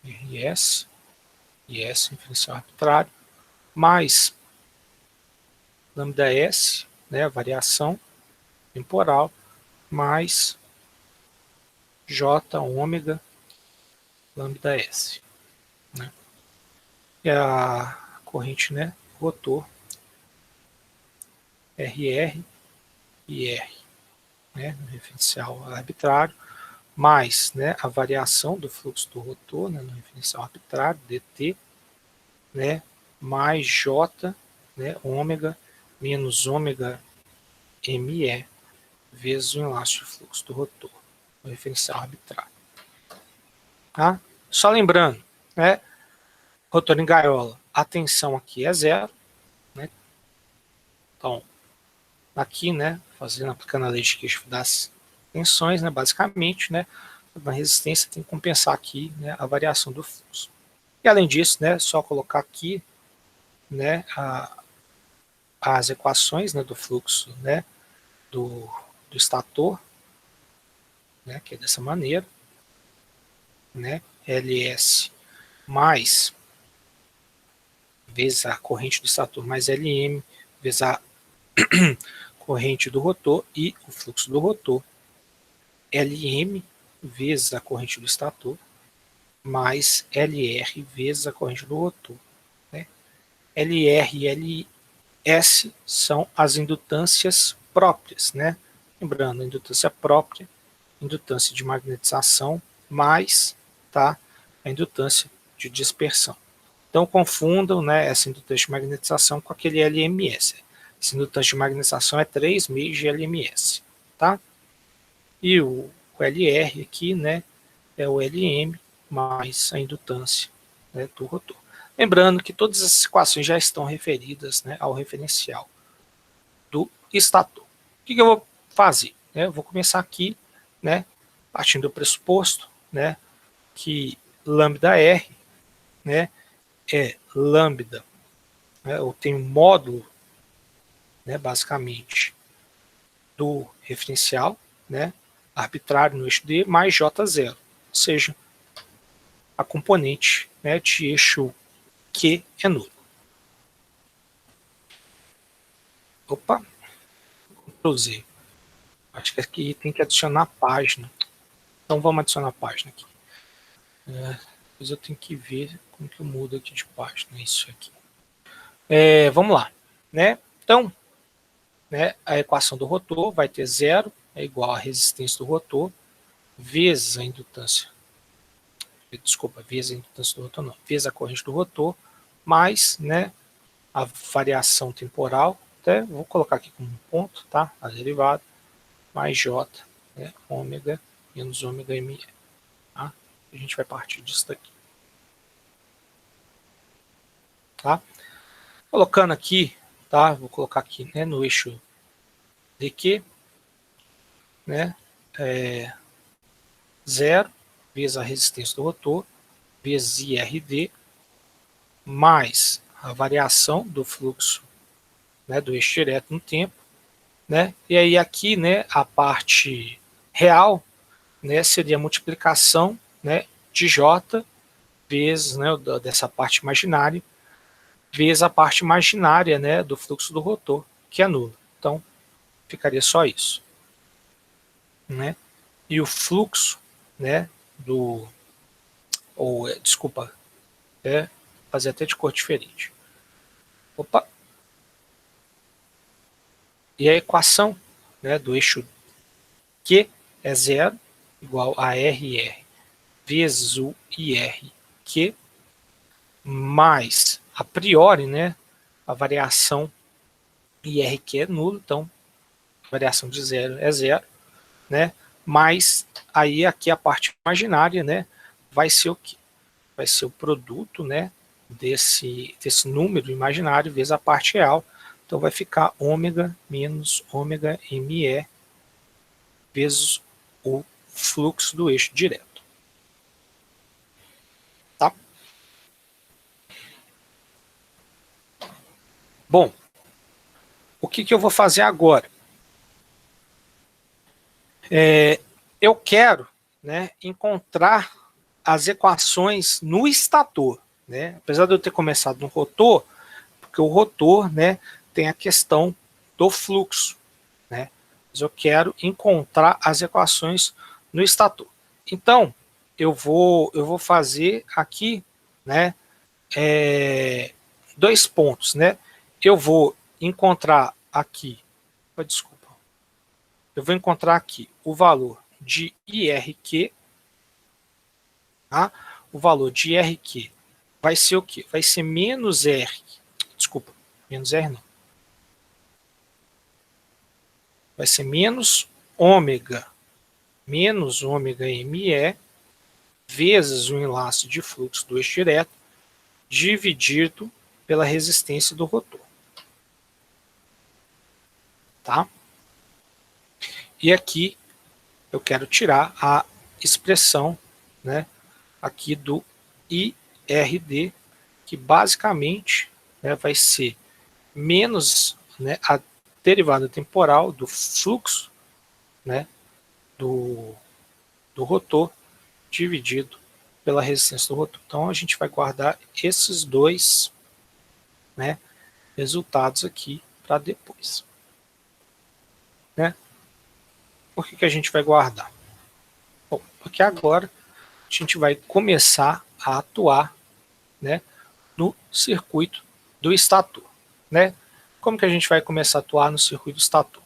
RS, IS, referencial arbitrário, mais lambda S, né, a variação temporal, mais J ômega lambda S, né? E a corrente, né, rotor RR e R, né, no referencial arbitrário, mais, né, a variação do fluxo do rotor, né, no referencial arbitrário, dt, né, mais J, né, ômega, menos ômega ME, vezes o enlace de fluxo do rotor, no referencial arbitrário. Tá? Só lembrando, né, rotor em gaiola, a tensão aqui é zero, né, então, aqui, né, aplicando a lei de Kirchhoff das tensões, né, basicamente, né, na resistência tem que compensar aqui, né, a variação do fluxo. E além disso, né, só colocar aqui, né, as equações, né, do fluxo, né, do estator, né, que é dessa maneira, né, LS mais vezes a corrente do estator mais LM vezes a corrente do rotor e o fluxo do rotor, LM vezes a corrente do estator mais LR vezes a corrente do rotor, né? LR e LS são as indutâncias próprias, né? Lembrando, a indutância própria, indutância de magnetização, mais, tá, a indutância de dispersão. Então confundam, né, essa indutância de magnetização com aquele LMS. Essa indutância de magnetização é 3 meios de LMS, tá? E o LR aqui, né, é o LM mais a indutância, né, do rotor. Lembrando que todas essas equações já estão referidas, né, ao referencial do estator. O que eu vou fazer? Eu vou começar aqui, né, partindo do pressuposto, né, que lambda R, né, é lambda, né, eu tenho módulo, né, basicamente, do referencial, né, arbitrário no eixo D, mais J0, ou seja, a componente, né, de eixo Q é nulo. Opa, Cruzeiro. Acho que aqui tem que adicionar a página. Então vamos adicionar a página aqui. Depois eu tenho que ver como que eu mudo aqui de página. Isso aqui. Vamos lá. Né? Então, né, a equação do rotor vai ter 0 é igual à resistência do rotor vezes a indutância. Desculpa, vezes a indutância do rotor, não. Vezes a corrente do rotor, mais, né, a variação temporal. Até vou colocar aqui como um ponto, tá? A derivada, mais J, né, ômega menos ômega ME. Tá? A gente vai partir disso daqui. Tá? Colocando aqui, tá? Vou colocar aqui, né, no eixo DQ, né, 0 vezes a resistência do rotor, vezes IRD, mais a variação do fluxo, né, do eixo direto no tempo, né? E aí aqui, né, a parte real, né, seria a multiplicação, né, de J vezes, né, dessa parte imaginária, vezes a parte imaginária, né, do fluxo do rotor, que é nula. Então, ficaria só isso. Né? E o fluxo, né, desculpa, fazer até de cor diferente. Opa! E a equação, né, do eixo Q é 0, igual a RR vezes o IRQ, mais, a priori, né, a variação IRQ é nulo, então a variação de 0 é 0, né, mas aí aqui a parte imaginária, né, vai ser o quê? Vai ser o produto, né, desse número imaginário vezes a parte real. Então vai ficar ômega menos ômega ME vezes o fluxo do eixo direto. Tá? Bom, o que eu vou fazer agora? Eu quero, né, encontrar as equações no estator. Né? Apesar de eu ter começado no rotor, porque o rotor, né, tem a questão do fluxo. Né? Mas eu quero encontrar as equações no estator. Então, eu vou fazer aqui, né, 2 pontos. Né? Eu vou encontrar aqui, desculpa, eu vou encontrar aqui o valor de IRQ. Tá? O valor de IRQ vai ser o quê? Vai ser menos R. Desculpa, menos R não. Vai ser menos ômega ME vezes o enlace de fluxo do eixo direto dividido pela resistência do rotor. Tá? E aqui eu quero tirar a expressão, né, aqui do IRD, que basicamente, né, vai ser menos, né, a derivada temporal do fluxo, né, do rotor dividido pela resistência do rotor. Então a gente vai guardar esses dois, né, resultados aqui para depois. Né? Por que a gente vai guardar? Bom, porque agora a gente vai começar a atuar, né, no circuito do estator. Né? Como que a gente vai começar a atuar no circuito do estator?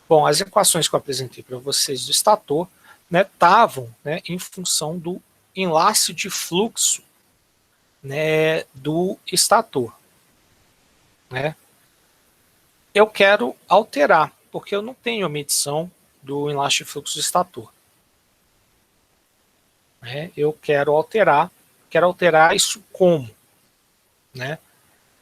Bom, as equações que eu apresentei para vocês do estator estavam, né, em função do enlace de fluxo, né, do estator. Né? Eu quero alterar, porque eu não tenho a medição do enlace de fluxo do estator. Né? Eu quero alterar isso como? Né?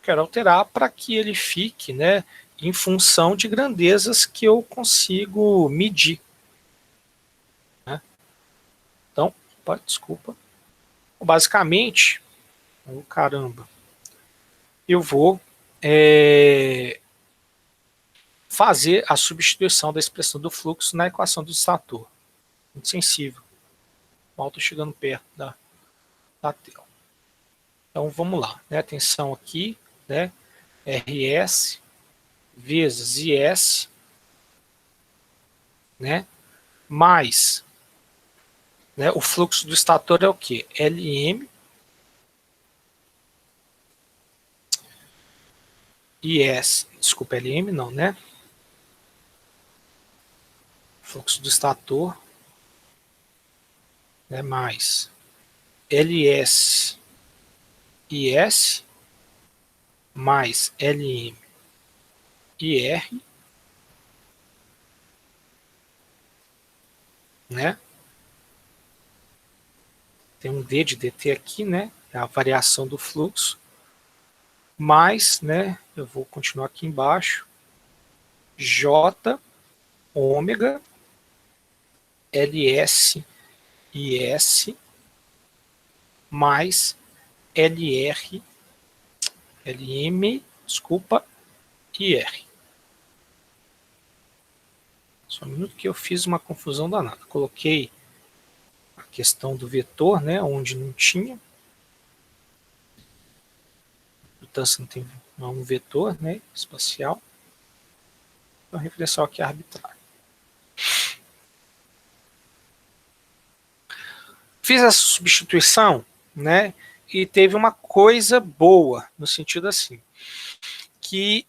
Quero alterar para que ele fique, né, em função de grandezas que eu consigo medir. Né? Então, opa, desculpa. Basicamente, caramba, eu vou fazer a substituição da expressão do fluxo na equação do estator. Muito sensível. Mal estou chegando perto da tela. Então vamos lá, né? Atenção aqui, né? RS vezes IS né, mais, né, o fluxo do estator é o quê? LM IS, desculpa, LM não, né? Fluxo do estator, né, mais LS IS mais LM IR, né? Tem um D de DT aqui, né? É a variação do fluxo, mais, né? Eu vou continuar aqui embaixo, J ômega LS IS mais LR LM, desculpa, IR. Só um minuto que eu fiz uma confusão danada. Coloquei a questão do vetor, né, onde não tinha. Mudança não tem um vetor, né, espacial. Então, referencial aqui é arbitrário. Fiz essa substituição, né, e teve uma coisa boa, no sentido assim, que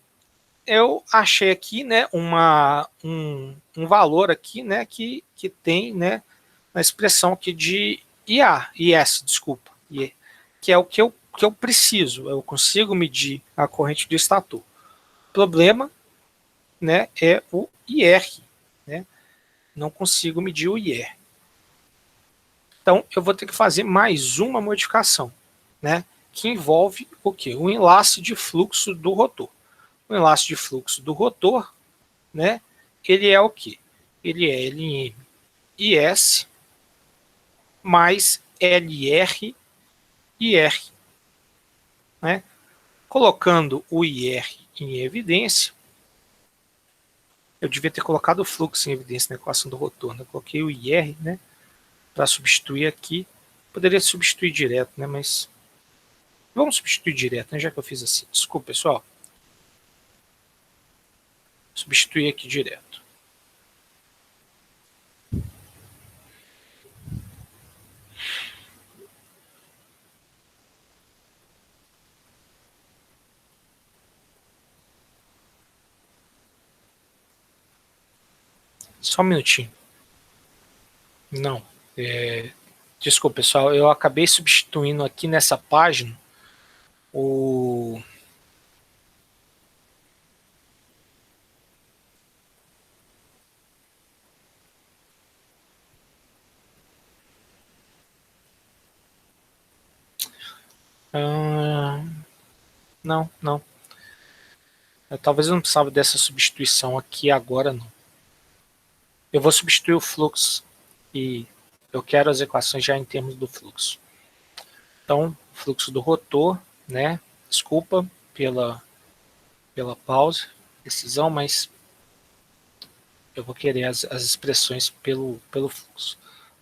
eu achei aqui, né, um valor aqui, né, que tem, né, na expressão aqui de IS, desculpa, que é o que eu preciso, eu consigo medir a corrente do estator. O problema, né, é o IR, né, não consigo medir o IR. Então, eu vou ter que fazer mais uma modificação, né, que envolve o quê? O enlace de fluxo do rotor. O enlace de fluxo do rotor, né, ele é o quê? Ele é LM IS mais LR IR, né? Colocando o IR em evidência, eu devia ter colocado o fluxo em evidência na equação do rotor, né? Eu coloquei o IR, né, para substituir aqui. Poderia substituir direto, né, mas vamos substituir direto, né, já que eu fiz assim. Desculpa, pessoal. Substituir aqui direto. Só um minutinho. Não. Desculpa, pessoal. Eu acabei substituindo aqui nessa página o... não, não. Talvez eu não precisava dessa substituição aqui agora, não. Eu vou substituir o fluxo e eu quero as equações já em termos do fluxo. Então, fluxo do rotor, né? Desculpa pela pausa, decisão, mas eu vou querer as expressões pelo fluxo.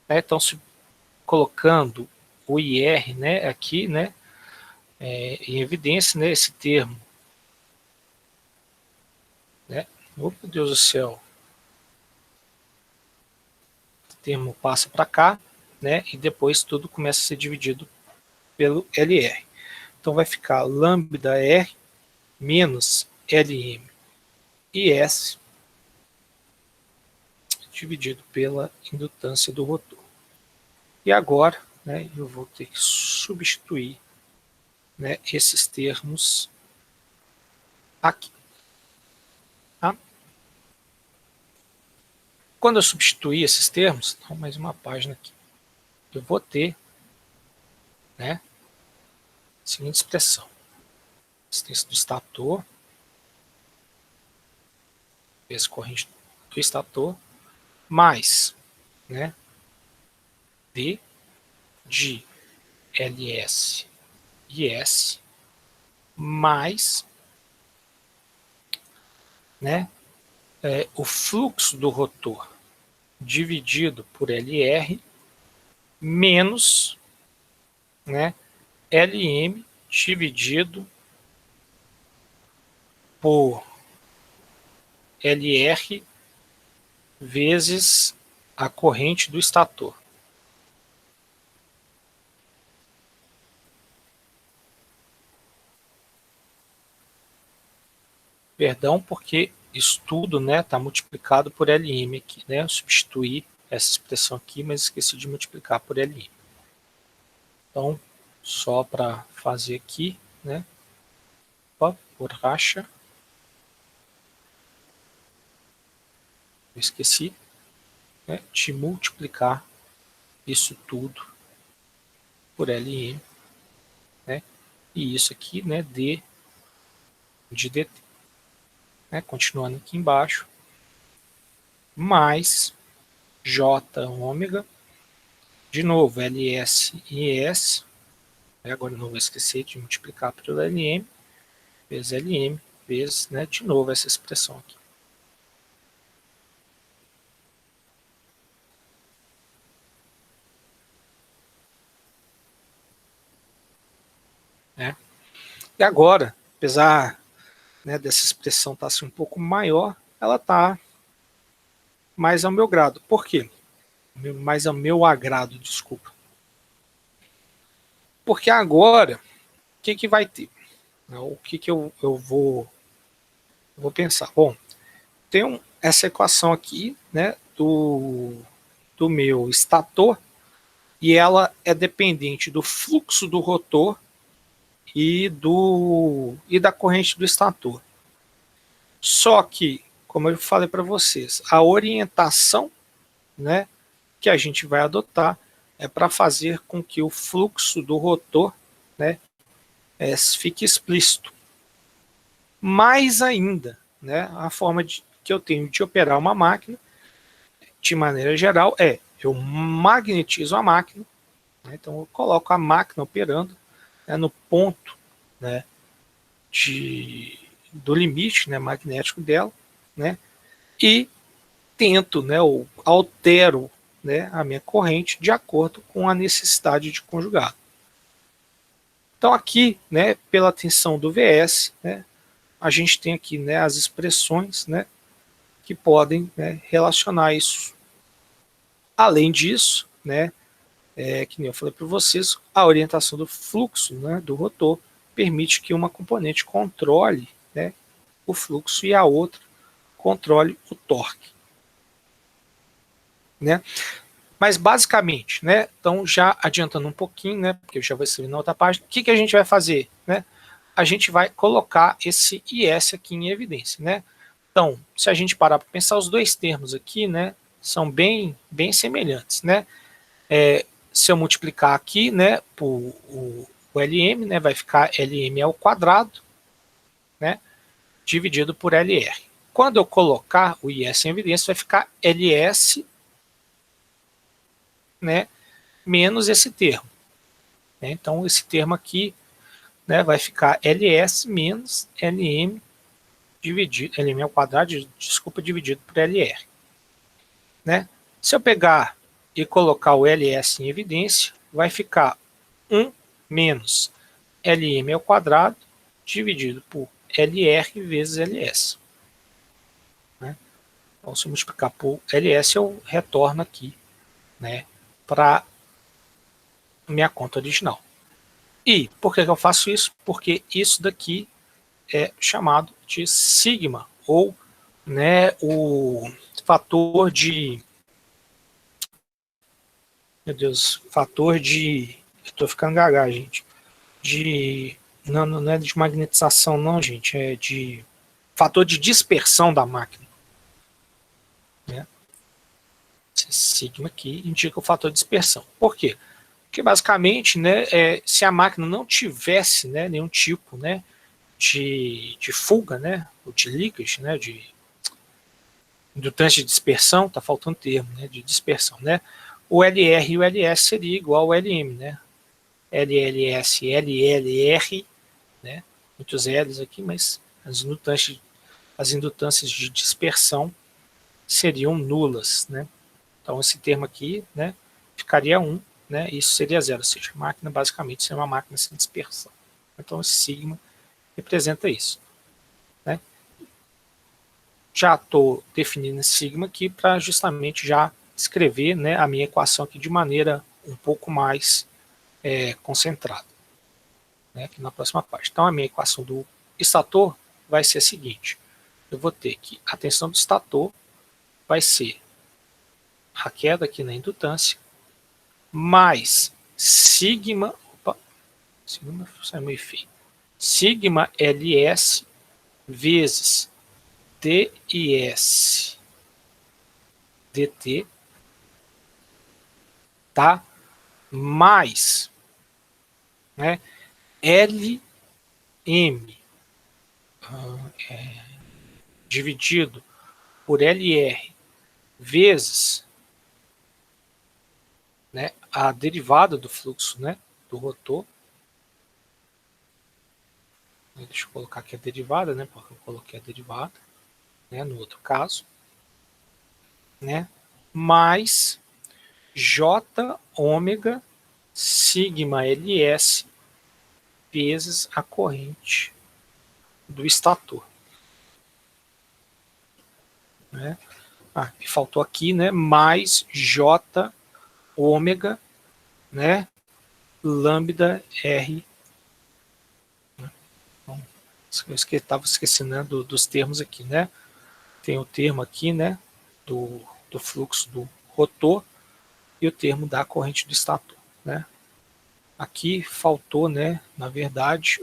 Então, colocando o IR, né, aqui, né, em evidência, né, esse termo, né? Oh, meu Deus do céu. O termo passa para cá, né, e depois tudo começa a ser dividido pelo LR. Então vai ficar lambda R menos LM IS dividido pela indutância do rotor. E agora, né, eu vou ter que substituir, né, esses termos aqui. Tá? Quando eu substituir esses termos, então mais uma página aqui, eu vou ter, né, a seguinte expressão: resistência do estator vezes corrente do estator mais, né, D de LS IS mais, né, o fluxo do rotor dividido por LR menos, né, LM dividido por LR vezes a corrente do estator. Perdão, porque isso tudo, né, está multiplicado por Lm aqui, né? Eu substituí essa expressão aqui, mas esqueci de multiplicar por Lm. Então, só para fazer aqui, né? Borracha. Eu esqueci, né, de multiplicar isso tudo por Lm, né? E isso aqui, né, D de dt, né? Continuando aqui embaixo, mais J ômega, de novo, Ls e Es, agora não vou esquecer de multiplicar pelo Lm, vezes Lm, vezes, né, de novo essa expressão aqui. Né? E agora, apesar, né, dessa expressão estar assim, um pouco maior, ela está mais ao meu grado. Por quê? Mais ao meu agrado, desculpa. Porque agora, o que vai ter? O que eu vou pensar? Bom, tem essa equação aqui, né, do meu estator, e ela é dependente do fluxo do rotor e da corrente do estator. Só que, como eu falei para vocês, a orientação, né, que a gente vai adotar é para fazer com que o fluxo do rotor, né, fique explícito. Mais ainda, né, a forma que eu tenho de operar uma máquina, de maneira geral, eu magnetizo a máquina, né, então eu coloco a máquina operando, né, no ponto, né, do limite, né, magnético dela, né, e tento, né, ou altero, né, a minha corrente de acordo com a necessidade de conjugado. Então aqui, né, pela tensão do Vs, né, a gente tem aqui, né, as expressões, né, que podem, né, relacionar isso. Além disso, né, que nem eu falei para vocês, a orientação do fluxo, né, do rotor permite que uma componente controle, né, o fluxo e a outra controle o torque. Né? Mas basicamente, né, então já adiantando um pouquinho, né, porque eu já vou escrever na outra página, o que a gente vai fazer? Né? A gente vai colocar esse IS aqui em evidência. Né? Então, se a gente parar para pensar, os dois termos aqui, né, são bem semelhantes. Né? Se eu multiplicar aqui, né, por o Lm, né, vai ficar Lm ao quadrado, né, dividido por Lr. Quando eu colocar o IS em evidência, vai ficar Ls, né, menos esse termo. Então, esse termo aqui, né, vai ficar Ls menos Lm dividido, Lm ao quadrado, desculpa, dividido por Lr. Né? Se eu pegar e colocar o Ls em evidência, vai ficar 1 menos Lm ao quadrado dividido por Lr vezes Ls. Né? Então, se eu multiplicar por Ls, eu retorno aqui, né, para minha conta original. E por que eu faço isso? Porque isso daqui é chamado de sigma, ou, né, o fator de... Meu Deus, fator de... Estou ficando gaga, gente. Não é de magnetização, não, gente. É de fator de dispersão da máquina. Né? Esse sigma aqui indica o fator de dispersão. Por quê? Porque basicamente, né, se a máquina não tivesse, né, nenhum tipo, né, de fuga, né, ou de leakage, né, de indutância de dispersão, está faltando termo, né, de dispersão, né, o LR e o LS seria igual ao LM, né, LLS, LLR, né, muitos L's aqui, mas as indutâncias de dispersão seriam nulas, né, então esse termo aqui, né, ficaria 1, né, isso seria 0, ou seja, a máquina basicamente seria uma máquina sem dispersão. Então esse sigma representa isso. Né? já estou definindo esse sigma aqui para justamente já escrever, né, a minha equação aqui de maneira um pouco mais concentrada, né, aqui na próxima parte. Então, a minha equação do estator vai ser a seguinte. Eu vou ter que a tensão do estator vai ser a queda aqui na indutância mais sigma, sigma sai meio feio, sigma LS vezes DIS dt, tá? Mais, né, LM dividido por LR vezes, né, a derivada do fluxo, né, do rotor. Deixa eu colocar aqui a derivada, né, porque eu coloquei a derivada, né, no outro caso, né, mais J ômega sigma LS vezes a corrente do estator, né? Me faltou aqui, né, mais J ômega, né, lambda R. Então, eu estava esquecendo, né, dos termos aqui, né? Tem o termo aqui, né, do fluxo do rotor e o termo da corrente do estator, né? Aqui faltou, né, na verdade,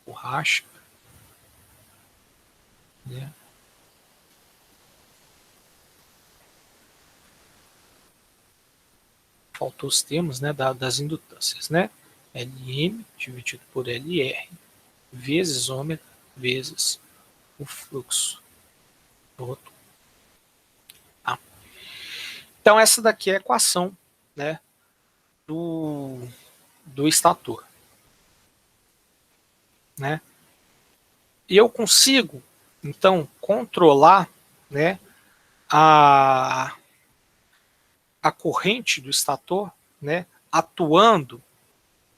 borracha, né? Faltou os termos, né, das indutâncias, né? Lm dividido por Lr vezes ômega vezes o fluxo do rotor. Tá? Então essa daqui é a equação, né, do estator, né? E eu consigo então controlar, né, a corrente do estator, né, atuando,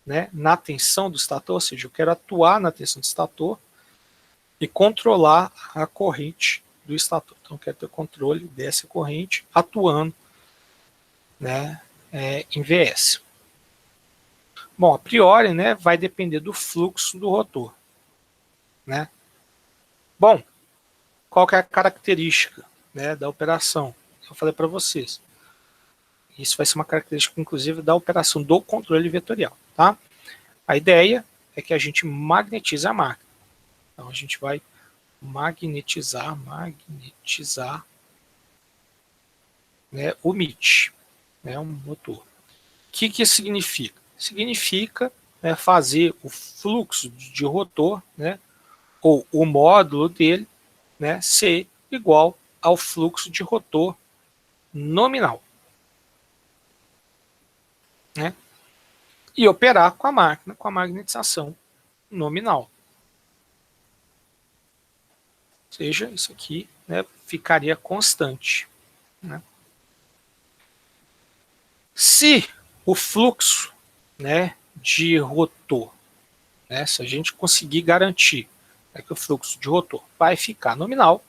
né, na tensão do estator, ou seja, eu quero atuar na tensão do estator e controlar a corrente do estator. Então, eu quero ter controle dessa corrente atuando, né, em VS. Bom, a priori, né, vai depender do fluxo do rotor, né? Bom, qual que é a característica, né, da operação? Eu falei para vocês. Isso vai ser uma característica, inclusive, da operação do controle vetorial, tá? A ideia é que a gente magnetize a máquina. Então, a gente vai magnetizar, né, o MIT, né, um motor. O que isso significa? Significa, né, fazer o fluxo de rotor, né, ou o módulo dele, né, ser igual ao fluxo de rotor nominal, né, e operar com a máquina com a magnetização nominal. Ou seja, isso aqui, né, ficaria constante, né. Se o fluxo, né, de rotor, né, se a gente conseguir garantir, né, que o fluxo de rotor vai ficar nominal,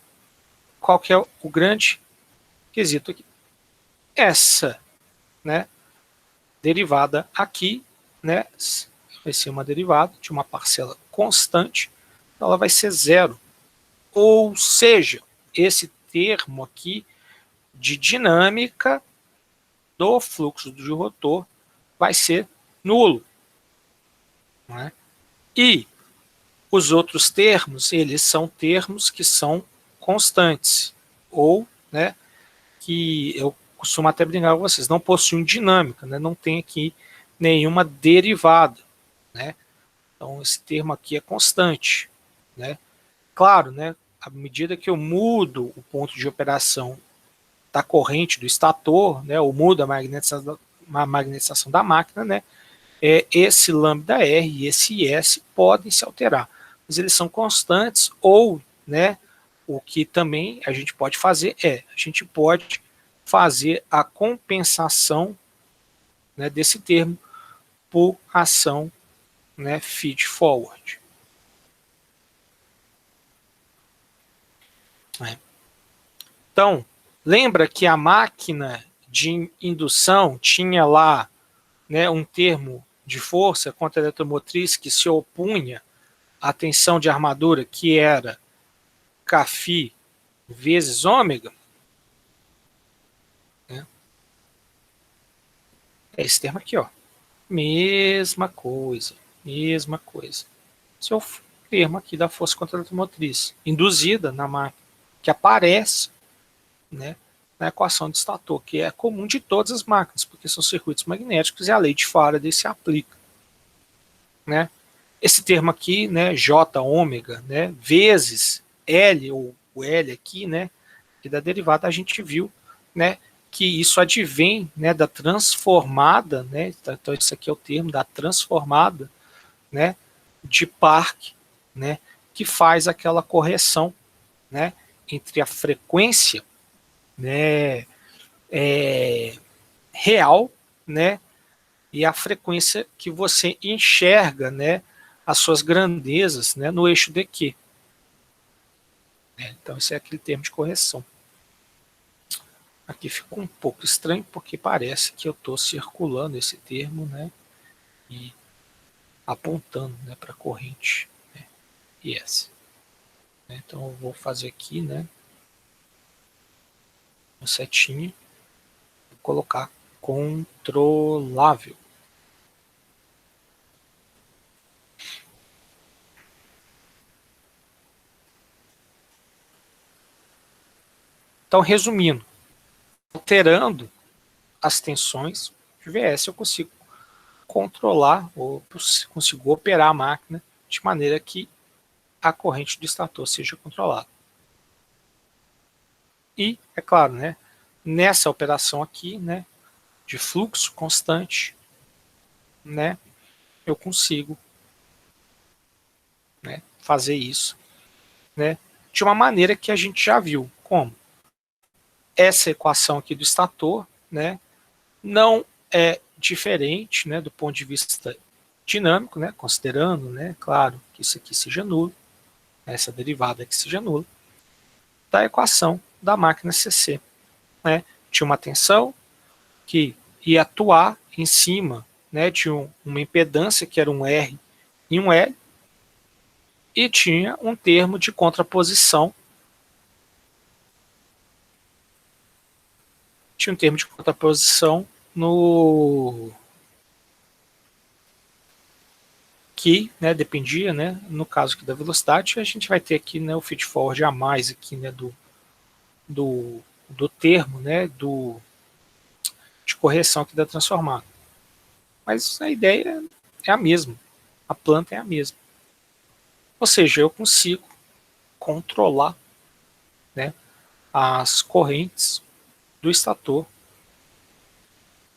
qual que é o grande quesito aqui? Essa, né, derivada aqui, né, vai ser uma derivada de uma parcela constante, então ela vai ser zero. Ou seja, esse termo aqui de dinâmica do fluxo de rotor vai ser nulo, né? E os outros termos, eles são termos que são constantes, ou, né, que eu costumo até brincar com vocês, não possuem dinâmica, né, não tem aqui nenhuma derivada, né? Então esse termo aqui é constante, né? Claro, né, à medida que eu mudo o ponto de operação da corrente do estator, né, ou mudo a magnetização da máquina, né, esse lambda R e esse IS podem se alterar, mas eles são constantes, ou, né, o que também a gente pode fazer a gente pode fazer a compensação, né, desse termo por ação né, feed forward. Então, lembra que a máquina de indução tinha lá, né, um termo de força contra a eletromotriz que se opunha à tensão de armadura, que era Kφ vezes ômega? Né? É esse termo aqui, ó. Mesma coisa, mesma coisa. Esse é o termo aqui da força contra a eletromotriz, induzida na máquina, que aparece, né, na equação de Stator, que é comum de todas as máquinas, porque são circuitos magnéticos e a lei de Faraday se aplica. Né? Esse termo aqui, né, J ômega, né, vezes L, ou o L aqui, né, e da derivada a gente viu, né, que isso advém, né, da transformada, né, então isso aqui é o termo da transformada, né, de Park, né, que faz aquela correção, né, entre a frequência, né, real, né, e a frequência que você enxerga, né, as suas grandezas, né, no eixo dq. Então, esse é aquele termo de correção. Aqui ficou um pouco estranho, porque parece que eu estou circulando esse termo, né, e apontando, né, para a corrente, né, IS. Então, eu vou fazer aqui, né, uma setinha, vou colocar controlável. Então, resumindo, alterando as tensões de VS, eu consigo controlar ou consigo operar a máquina de maneira que a corrente do estator seja controlada. E, é claro, né, nessa operação aqui, né, de fluxo constante, né, eu consigo, né, fazer isso, né, de uma maneira que a gente já viu. Como? Essa equação aqui do estator, né, não é diferente, né, do ponto de vista dinâmico, né, considerando, né, claro, que isso aqui seja nulo, essa derivada aqui seja nula, da equação da máquina CC. Né? Tinha uma tensão que ia atuar em cima, né, de uma impedância que era um R e um L, e tinha um termo de contraposição. Tinha um termo de contraposição no que, né, dependia, né, no caso aqui da velocidade, a gente vai ter aqui, né, o feed forward a mais aqui, né, do termo, né, de correção aqui da transformada. Mas a ideia é a mesma, a planta é a mesma. Ou seja, eu consigo controlar, né, as correntes do estator,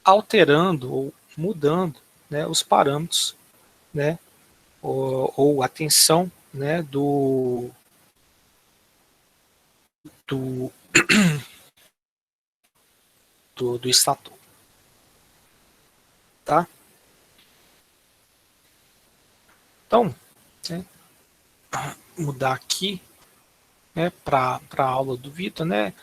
alterando ou mudando, né, os parâmetros, né, ou a tensão, né, do estator. Tá? Então, né, mudar aqui, né, para a aula do Vitor, né,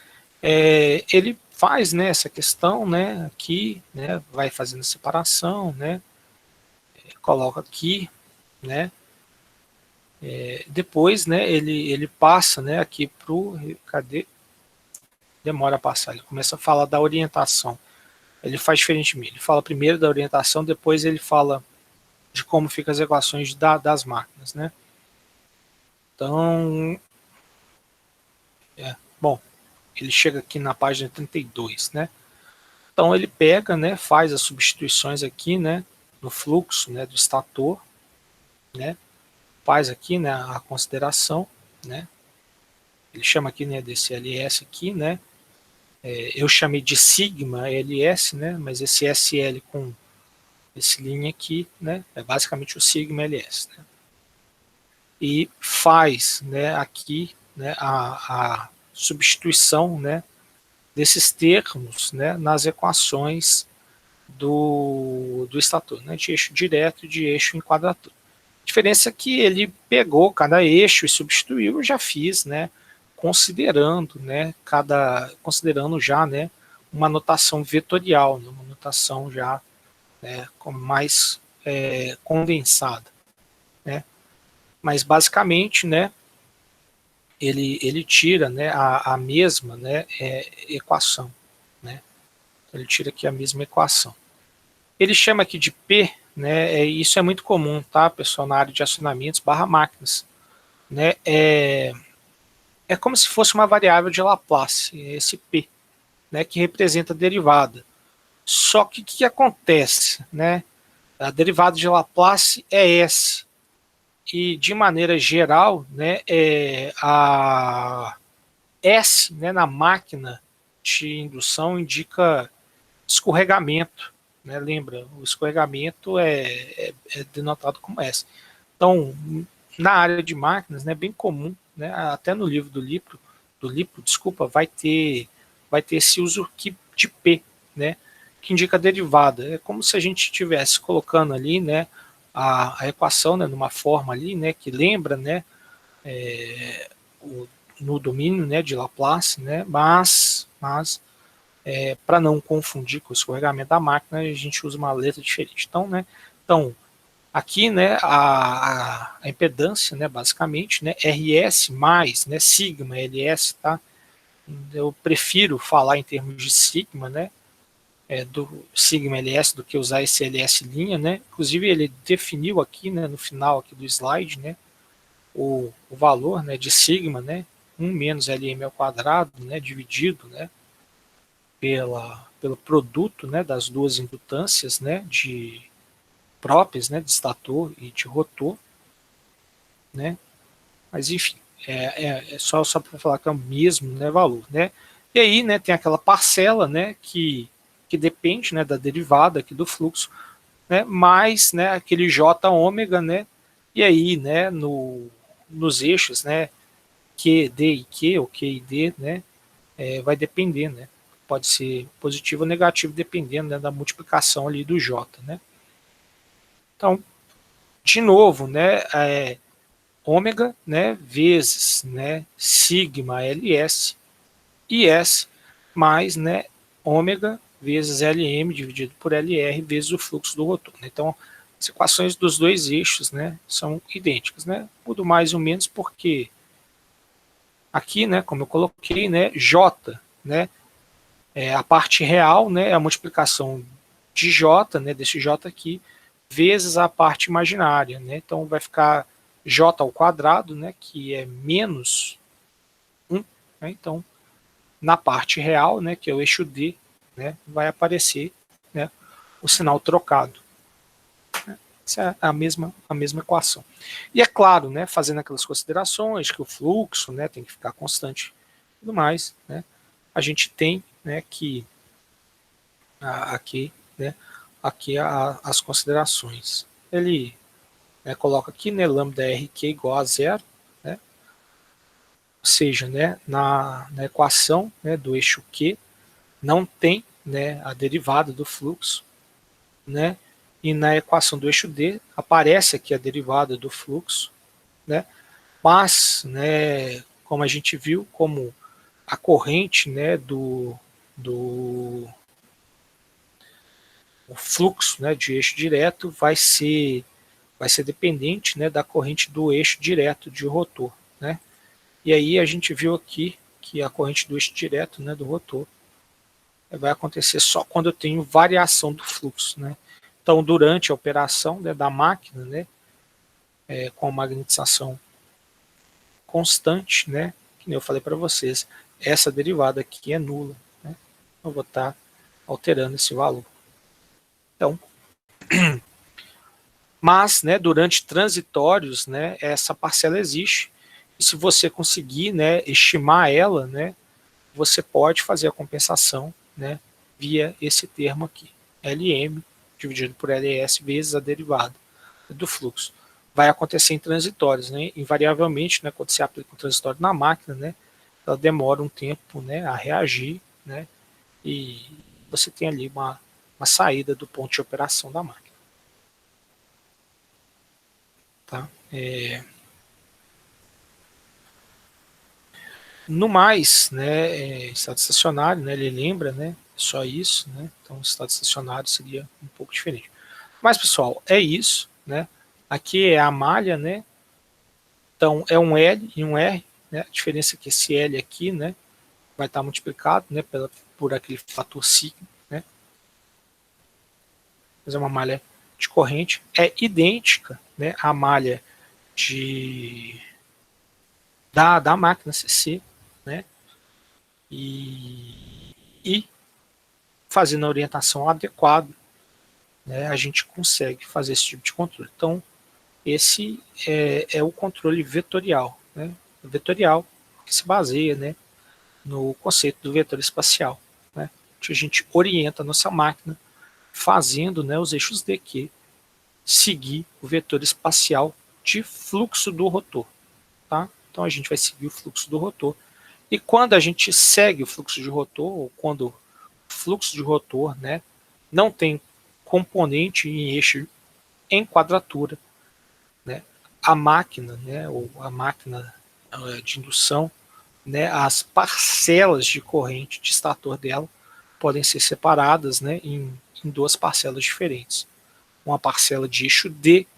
ele faz, né, essa questão, né, aqui, né, vai fazendo a separação, né, coloca aqui, né, depois, né, ele passa, né, aqui para o, cadê? Demora a passar, ele começa a falar da orientação. Ele faz diferente de mim, ele fala primeiro da orientação, depois ele fala de como ficam as equações das máquinas, né. Então, bom, ele chega aqui na página 32, né. Então ele pega, né, faz as substituições aqui, né, no fluxo, né, do estator, né, faz aqui, né, a consideração, né, ele chama aqui, né, desse LS aqui, né, eu chamei de sigma LS, né, mas esse SL com esse linha aqui, né, é basicamente o sigma LS, né, e faz, né, aqui, né, a substituição, né, desses termos, né, nas equações do estator, né, de eixo direto e de eixo em quadratura. diferença é que ele pegou cada eixo e substituiu, eu já fiz, né, considerando, né, considerando já, né, uma notação vetorial, né, uma notação já, né, mais condensada, né. Mas basicamente, né, ele tira, né, a mesma, né, equação, né. Ele tira aqui a mesma equação. Ele chama aqui de P, né, isso é muito comum, tá, pessoal, na área de acionamentos / máquinas, né, é como se fosse uma variável de Laplace, esse P, né, que representa a derivada. Só que o que acontece, né? A derivada de Laplace é S, e de maneira geral, né, a S, né, na máquina de indução indica escorregamento, né? Lembra, o escorregamento é denotado como S. Então, na área de máquinas, né, é bem comum, né, até no livro do Lipro, desculpa, vai ter esse uso aqui de P, né, que indica a derivada. É como se a gente estivesse colocando ali, né, a equação, né, numa forma ali, né, que lembra, né, no domínio, né, de Laplace, né, mas para não confundir com o escorregamento da máquina, a gente usa uma letra diferente. Então, né, aqui, né, a impedância, né, basicamente, né, RS mais, né, sigma LS, tá? Eu prefiro falar em termos de sigma, né, do sigma LS do que usar esse LS linha, né? Inclusive ele definiu aqui, né, no final aqui do slide, né, o valor, né, de sigma, né, 1 menos Lm ao quadrado, né, dividido, né, pelo produto, né, das duas indutâncias, né, próprias, né, de estator e de rotor, né? Mas enfim, é só para falar que é o mesmo, né, valor, né? E aí, né, tem aquela parcela, né, que depende, né, da derivada aqui do fluxo, né, mais, né, aquele J ômega, né? E aí, né, nos eixos, né, Q, D e Q, ou Q e D, né, vai depender, né? Pode ser positivo ou negativo, dependendo, né, da multiplicação ali do J, né? Então, de novo, né, ômega, né, vezes, né, sigma LS e S mais, né, ômega vezes Lm dividido por Lr vezes o fluxo do rotor, né? Então, as equações dos dois eixos, né, são idênticas, né? Muda mais ou menos porque aqui, né, como eu coloquei, né, J, né, a parte real, né, é a multiplicação de J, né, desse J aqui, vezes a parte imaginária, né? Então vai ficar J ao quadrado, né, que é menos 1, né? Então, na parte real, né, que é o eixo D, né, vai aparecer, né, o sinal trocado. Essa é a mesma equação. E é claro, né, fazendo aquelas considerações que o fluxo, né, tem que ficar constante e tudo mais, né, a gente tem, né, que aqui, né, as considerações. Ele, né, coloca aqui, né, lambda RQ igual a zero, né, ou seja, né, na equação, né, do eixo Q não tem, né, a derivada do fluxo, né, e na equação do eixo D aparece aqui a derivada do fluxo, né, mas, né, como a gente viu, como a corrente, né, do o fluxo, né, de eixo direto vai ser dependente, né, da corrente do eixo direto de rotor, né? E aí a gente viu aqui que a corrente do eixo direto, né, do rotor vai acontecer só quando eu tenho variação do fluxo, né? Então, durante a operação, né, da máquina, né, com a magnetização constante, né, que eu falei para vocês, essa derivada aqui é nula, né? Eu vou estar alterando esse valor. Então, mas, né, durante transitórios, né, essa parcela existe. E se você conseguir, né, estimar ela, né, você pode fazer a compensação, né, via esse termo aqui, Lm dividido por Ls vezes a derivada do fluxo. Vai acontecer em transitórios, né, invariavelmente, né, quando você aplica um transitório na máquina, né, ela demora um tempo, né, a reagir, né, e você tem ali uma saída do ponto de operação da máquina. tá? No mais, né, estado estacionário, né, ele lembra, né, só isso, né, então estado estacionário seria um pouco diferente. Mas, pessoal, é isso, né, aqui é a malha, né, então é um L e um R, né, a diferença é que esse L aqui, né, vai estar multiplicado, né, por aquele fator sigma, né, mas é uma malha de corrente, é idêntica, né, à malha de, da máquina CC, né, e fazendo a orientação adequada, né, a gente consegue fazer esse tipo de controle. Então, esse é o controle vetorial, né, vetorial que se baseia, né, no conceito do vetor espacial, né, que a gente orienta a nossa máquina fazendo, né, os eixos de Q seguir o vetor espacial de fluxo do rotor, tá? Então a gente vai seguir o fluxo do rotor. E quando a gente segue o fluxo de rotor, ou quando o fluxo de rotor, né, não tem componente em eixo em quadratura, né, a máquina, né, ou a máquina de indução, né, as parcelas de corrente de estator dela podem ser separadas, né, em duas parcelas diferentes. Uma parcela de eixo D,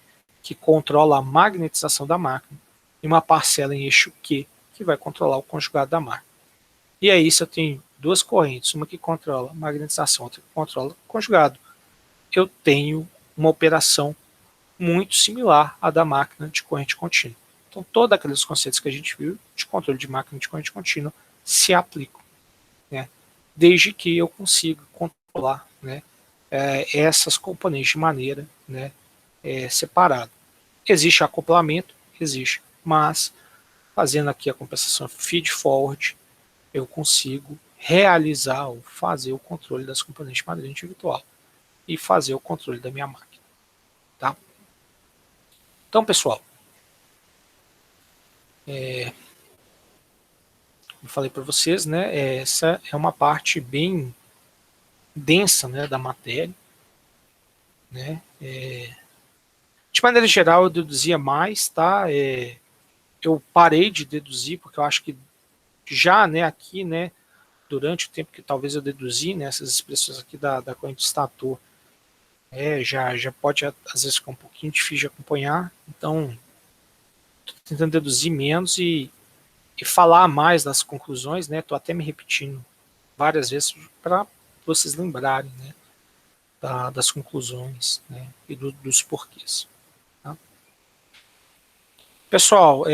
que controla a magnetização da máquina, e uma parcela em eixo Q, que vai controlar o conjugado da máquina. E aí, se eu tenho duas correntes, uma que controla a magnetização, outra que controla o conjugado, eu tenho uma operação muito similar à da máquina de corrente contínua. Então, todos aqueles conceitos que a gente viu de controle de máquina de corrente contínua se aplicam, né? Desde que eu consiga controlar, né, essas componentes de maneira, né, separada. Existe acoplamento, existe, mas fazendo aqui a compensação feed-forward, eu consigo realizar ou fazer o controle das componentes de maneira individual e fazer o controle da minha máquina, tá? Então, pessoal, eu falei para vocês, né, essa é uma parte bem densa, né, da matéria, né, de maneira geral eu deduzia mais, tá, eu parei de deduzir porque eu acho que já, né, aqui, né, durante o tempo que talvez eu deduzi, né, essas expressões aqui da corrente de estator, já pode às vezes ficar um pouquinho difícil de acompanhar, então estou tentando deduzir menos e falar mais das conclusões, né, estou até me repetindo várias vezes para vocês lembrarem, né, das conclusões, né, e dos porquês. Tá? Pessoal,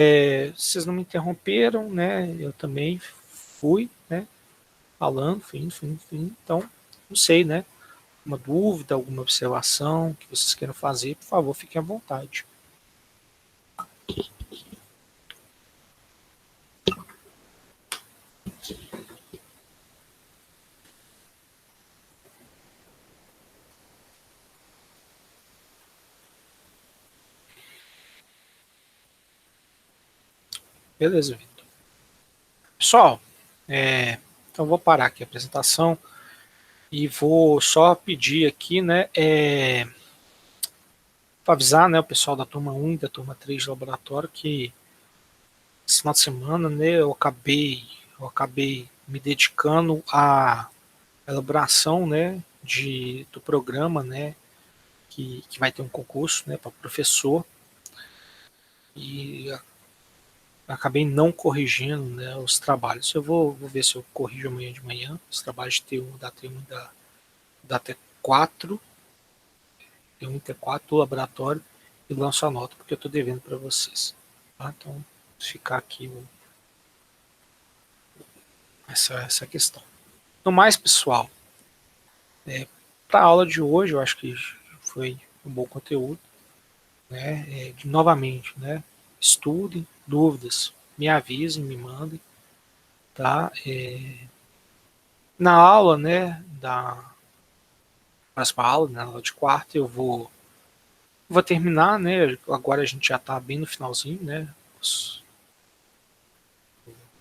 vocês não me interromperam, né, eu também fui, né, falando, fim, então, não sei, né, uma dúvida, alguma observação que vocês queiram fazer, por favor, fiquem à vontade. Beleza, Vitor. Pessoal, então vou parar aqui a apresentação e vou só pedir aqui, né, para avisar, né, o pessoal da turma 1 e da turma 3 do laboratório que esse final de semana, né, eu acabei me dedicando à elaboração, né, do programa, né, que vai ter um concurso, né, para professor, e acabei não corrigindo, né, os trabalhos. Eu vou ver se eu corrijo amanhã de manhã os trabalhos de T1, da T1 da T4, T1 e T4 do laboratório e lanço a nota, porque eu estou devendo para vocês. Tá? Então, ficar aqui essa questão. No mais, pessoal, para a aula de hoje, eu acho que foi um bom conteúdo. Né? Novamente, né? Estudem, dúvidas, me avisem, me mandem. Tá? Na aula, né, da próxima aula, na aula de quarta, eu vou terminar, né? Agora a gente já está bem no finalzinho, né?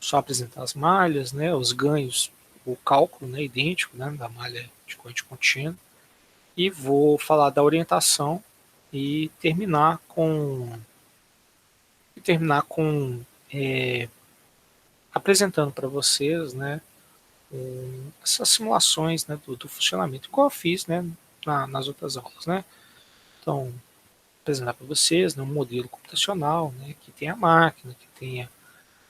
Só apresentar as malhas, né? Os ganhos, o cálculo, né? Idêntico, né? Da malha de corrente contínua. E vou falar da orientação e terminar com e terminar com apresentando para vocês, né, essas simulações, né, do funcionamento, igual eu fiz, né, nas outras aulas, né. Então, apresentar para vocês, né, um modelo computacional, né, que tenha a máquina, que tenha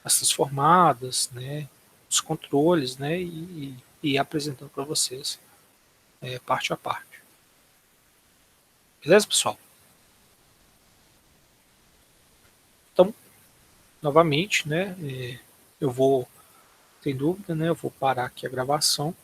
as transformadas, né, os controles, né, e apresentando para vocês parte a parte. Beleza, pessoal? Então, novamente, né, eu vou, tem dúvida, né, eu vou parar aqui a gravação